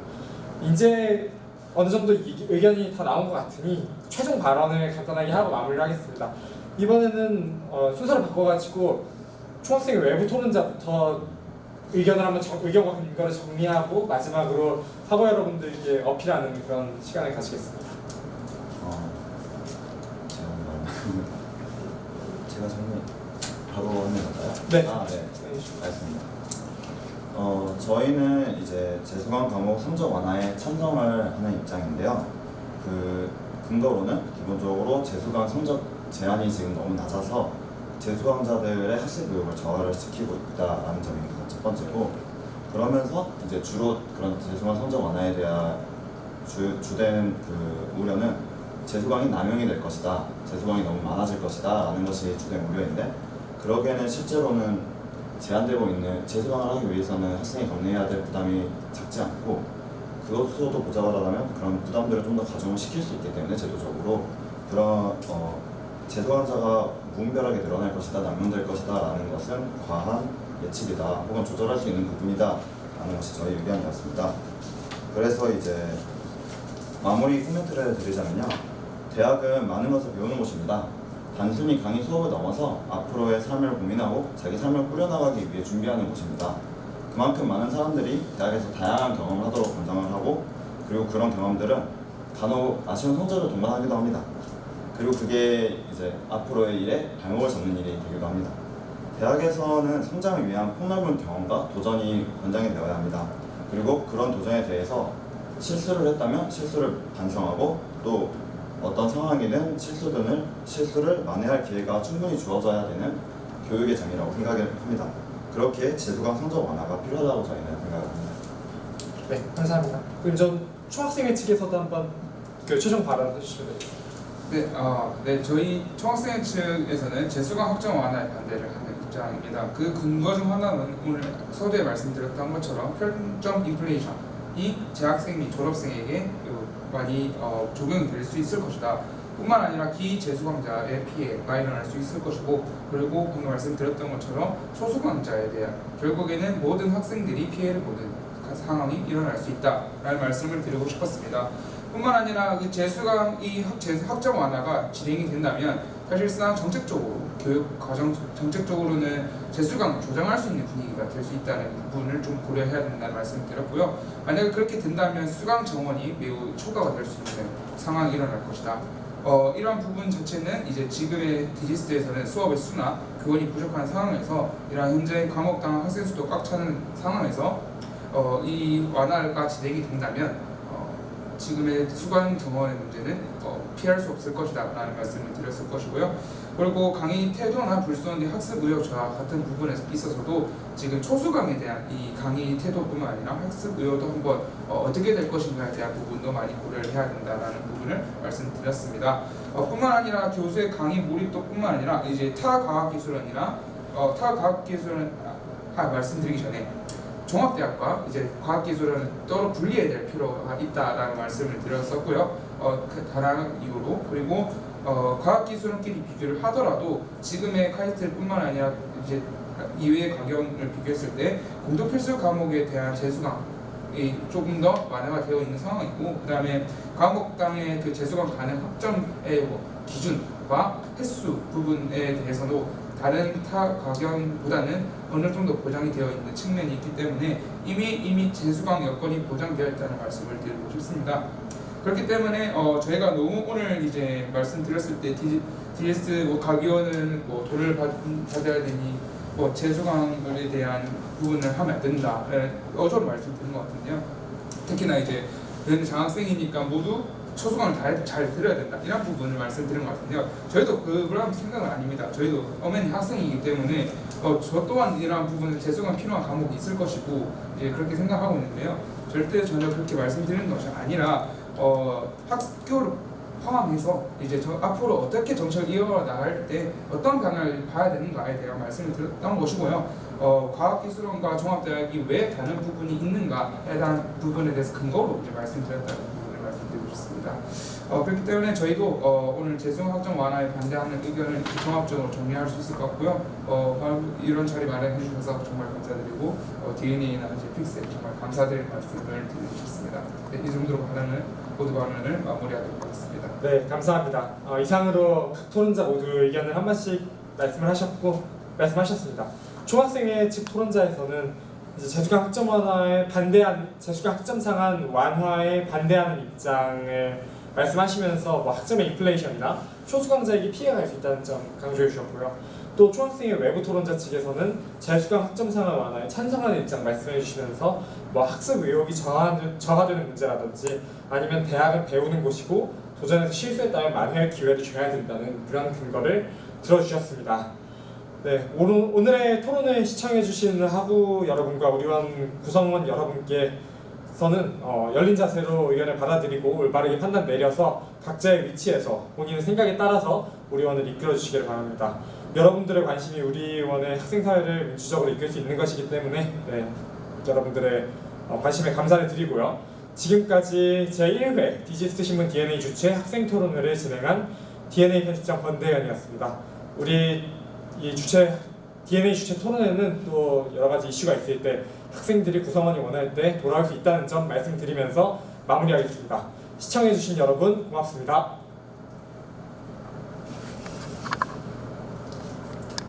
Speaker 1: 이제 어느 정도 의견이 다 나온 것 같으니 최종 발언을 간단하게 하고 마무리를 하겠습니다. 이번에는 순서를 바꿔가지고 총학생 외부 토론자부터 의견을 한번 의견과 근거를 정리하고 마지막으로 사고 여러분들께 어필하는 그런 시간을 가지겠습니다.
Speaker 3: 제가 정리 바로 하는 건가요?
Speaker 1: 네.
Speaker 3: 네. 알겠습니다. 저희는 이제 재수강 과목 성적 완화에 찬성을 하는 입장인데요. 그 근거로는 기본적으로 재수강 성적 제한이 지금 너무 낮아서 재수강자들의 학습 의욕을 저하를 시키고 있다라는 점이 첫 번째고, 그러면서 이제 주로 그런 재수강 성적 완화에 대한 주된 그 우려는 재수강이 남용이 될 것이다, 재수강이 너무 많아질 것이다 라는 것이 주된 우려인데, 그러기에는 실제로는 제한되고 있는 재수강을 하기 위해서는 학생이 감내해야 될 부담이 작지 않고, 그것으로도 보자고 하면 그런 부담들을 좀 더 가중을 시킬 수 있기 때문에 제도적으로 그런 재수강자가 무분별하게 늘어날 것이다, 남용될 것이다 라는 것은 과한 예측이다, 혹은 조절할 수 있는 부분이다 라는 것이 저희 의견이었습니다. 그래서 이제 마무리 코멘트를 드리자면요, 대학은 많은 것을 배우는 곳입니다. 단순히 강의 수업을 넘어서 앞으로의 삶을 고민하고 자기 삶을 꾸려나가기 위해 준비하는 곳입니다. 그만큼 많은 사람들이 대학에서 다양한 경험을 하도록 권장을 하고, 그리고 그런 경험들은 간혹 아쉬운 성적을 동반하기도 합니다. 그리고 그게 이제 앞으로의 일에 발목을 잡는 일이 되기도 합니다. 대학에서는 성장을 위한 폭넓은 경험과 도전이 권장이 되어야 합니다. 그리고 그런 도전에 대해서 실수를 했다면 실수를 반성하고, 또 어떤 상황이든 실수를 만회할 기회가 충분히 주어져야 되는 교육의 장이라고 생각합니다. 그렇게 재수강 성적 완화가 필요하다고 저희는 생각합니다.
Speaker 1: 네, 감사합니다. 그럼 전 총학생회 측에서도 한번 그 최종 발언 해주시면 돼요.
Speaker 2: 네, 저희 총학생 측에서는 재수강 확정 완화에 반대를 하는 입장입니다. 그 근거 중 하나는 오늘 서두에 말씀드렸던 것처럼 평점 인플레이션이 재학생 및 졸업생에게 많이 적용이 될 수 있을 것이다. 뿐만 아니라 기재수강자의 피해가 일어날 수 있을 것이고, 그리고 방금 말씀드렸던 것처럼 소수강자에 대한 결국에는 모든 학생들이 피해를 보는 상황이 일어날 수 있다라는 말씀을 드리고 싶었습니다. 뿐만 아니라 그 재수강 학점 완화가 진행이 된다면 사실상 정책적으로 교육 과정 정책적으로는 재수강을 조장할 수 있는 분위기가 될 수 있다는 부분을 좀 고려해야 된다는 말씀을 드렸고요. 만약에 그렇게 된다면 수강 정원이 매우 초과가 될 수 있는 상황이 일어날 것이다. 이러한 부분 자체는 이제 지금의 디지스트에서는 수업의 수나 교원이 부족한 상황에서 이러한 현재 과목당 학생 수도 꽉 차는 상황에서 이 완화가 진행이 된다면 지금의 수강 정원의 문제는 피할 수 없을 것이다 라는 말씀을 드렸을 것이고요. 그리고 강의 태도나 불순한 학습 의욕 저하 같은 부분에 있어서도 지금 초수강에 대한 이 강의 태도뿐만 아니라 학습 의욕도 한번 어떻게 될 것인가에 대한 부분도 많이 고려를 해야 된다라는 부분을 말씀드렸습니다. 뿐만 아니라 교수의 강의 몰입도 뿐만 아니라 이제 타 과학 기술원이나 타 과학기술은 말씀드리기 전에 종합대학과 이제 과학기술은 따로 분리해야 될 필요가 있다라는 말씀을 드렸었고요. 다른 이유로 그리고 과학기술은끼리 비교를 하더라도 지금의 카이스트뿐만 아니라 이제 이외의 과경을 비교했을 때 공동 필수 과목에 대한 재수강이 조금 더 완화가 되어 있는 상황이고, 그다음에 과목당의 그 재수강 가능 학점의 기준과 횟수 부분에 대해서도 다른 타 과경보다는 어느 정도 보장이 되어 있는 측면이 있기 때문에 이미 재수강 여건이 보장되어 있다는 말씀을 드리고 싶습니다. 그렇기 때문에 저희가 너무 오늘 이제 말씀드렸을 때 디지스트 과기원은 돈을 받아야 되니 재수강에 대한 부분을 하면 안 된다. 어제로 말씀드린 것 같은데요. 특히나 이제 저희는 장학생이니까 모두 초수강을 다 잘 들어야 된다. 이런 부분을 말씀드린 것 같은데요. 저희도 그런 생각은 아닙니다. 저희도 엄연히 학생이기 때문에 저 또한 이러한 부분은 재수강 필요한 과목이 있을 것이고 그렇게 생각하고 있는데요. 절대 전혀 그렇게 말씀드리는 것이 아니라 학교를 포함해서 이제 앞으로 어떻게 정책을 이어나갈 때 어떤 방향을 봐야 되는가에 대한 말씀을 드렸던 것이고요. 과학기술원과 종합대학이 왜 다른 부분이 있는가에 대한 부분에 대해서 근거로 이제 말씀드렸다는 부분을 말씀드리고 싶습니다. 그렇기 때문에 저희도 오늘 재수강 학점 완화에 반대하는 의견을 종합적으로 정리할 수 있을 것 같고요. 이런 자리 마련해 주셔서 정말 감사드리고 DNA나 이제 픽스에 정말 감사드릴 말씀을 드리고 싶습니다. 네, 이 정도로 모두 발언을 마무리하도록 하겠습니다.
Speaker 1: 네, 감사합니다. 이상으로 각 토론자 모두 의견을 한 번씩 말씀하셨습니다. 총학생회 측 토론자에서는 이제 재수강 학점 완화에 재수강 학점 상한 완화에 반대하는 입장을 말씀하시면서 학점의 인플레이션이나 초수강자에게 피해가 갈 수 있다는 점 강조해 주셨고요. 또 총학생회 외부 토론자 측에서는 재수강 학점 상한 완화에 찬성하는 입장 말씀해 주시면서 학습 의욕이 저하되는 문제라든지 아니면 대학은 배우는 곳이고 도전에서 실수했다면 만회할 기회를 줘야 된다는 그런 근거를 들어주셨습니다. 네, 오늘의 토론을 시청해주신 하부 여러분과 우리원 구성원 여러분께서는 열린 자세로 의견을 받아들이고 올바르게 판단 내려서 각자의 위치에서 본인의 생각에 따라서 우리원을 이끌어주시길 바랍니다. 여러분들의 관심이 우리원의 학생사회를 민주적으로 이끌 수 있는 것이기 때문에 여러분들의 관심에 감사를 드리고요. 지금까지 제1회 디지스트 신문 DNA 주최 학생토론회를 진행한 DNA 편집장 권대현이었습니다. 우리 이 DNA 주최 토론회는 또 여러 가지 이슈가 있을 때 학생들이 구성원이 원할 때 돌아올 수 있다는 점 말씀드리면서 마무리하겠습니다. 시청해주신 여러분 고맙습니다.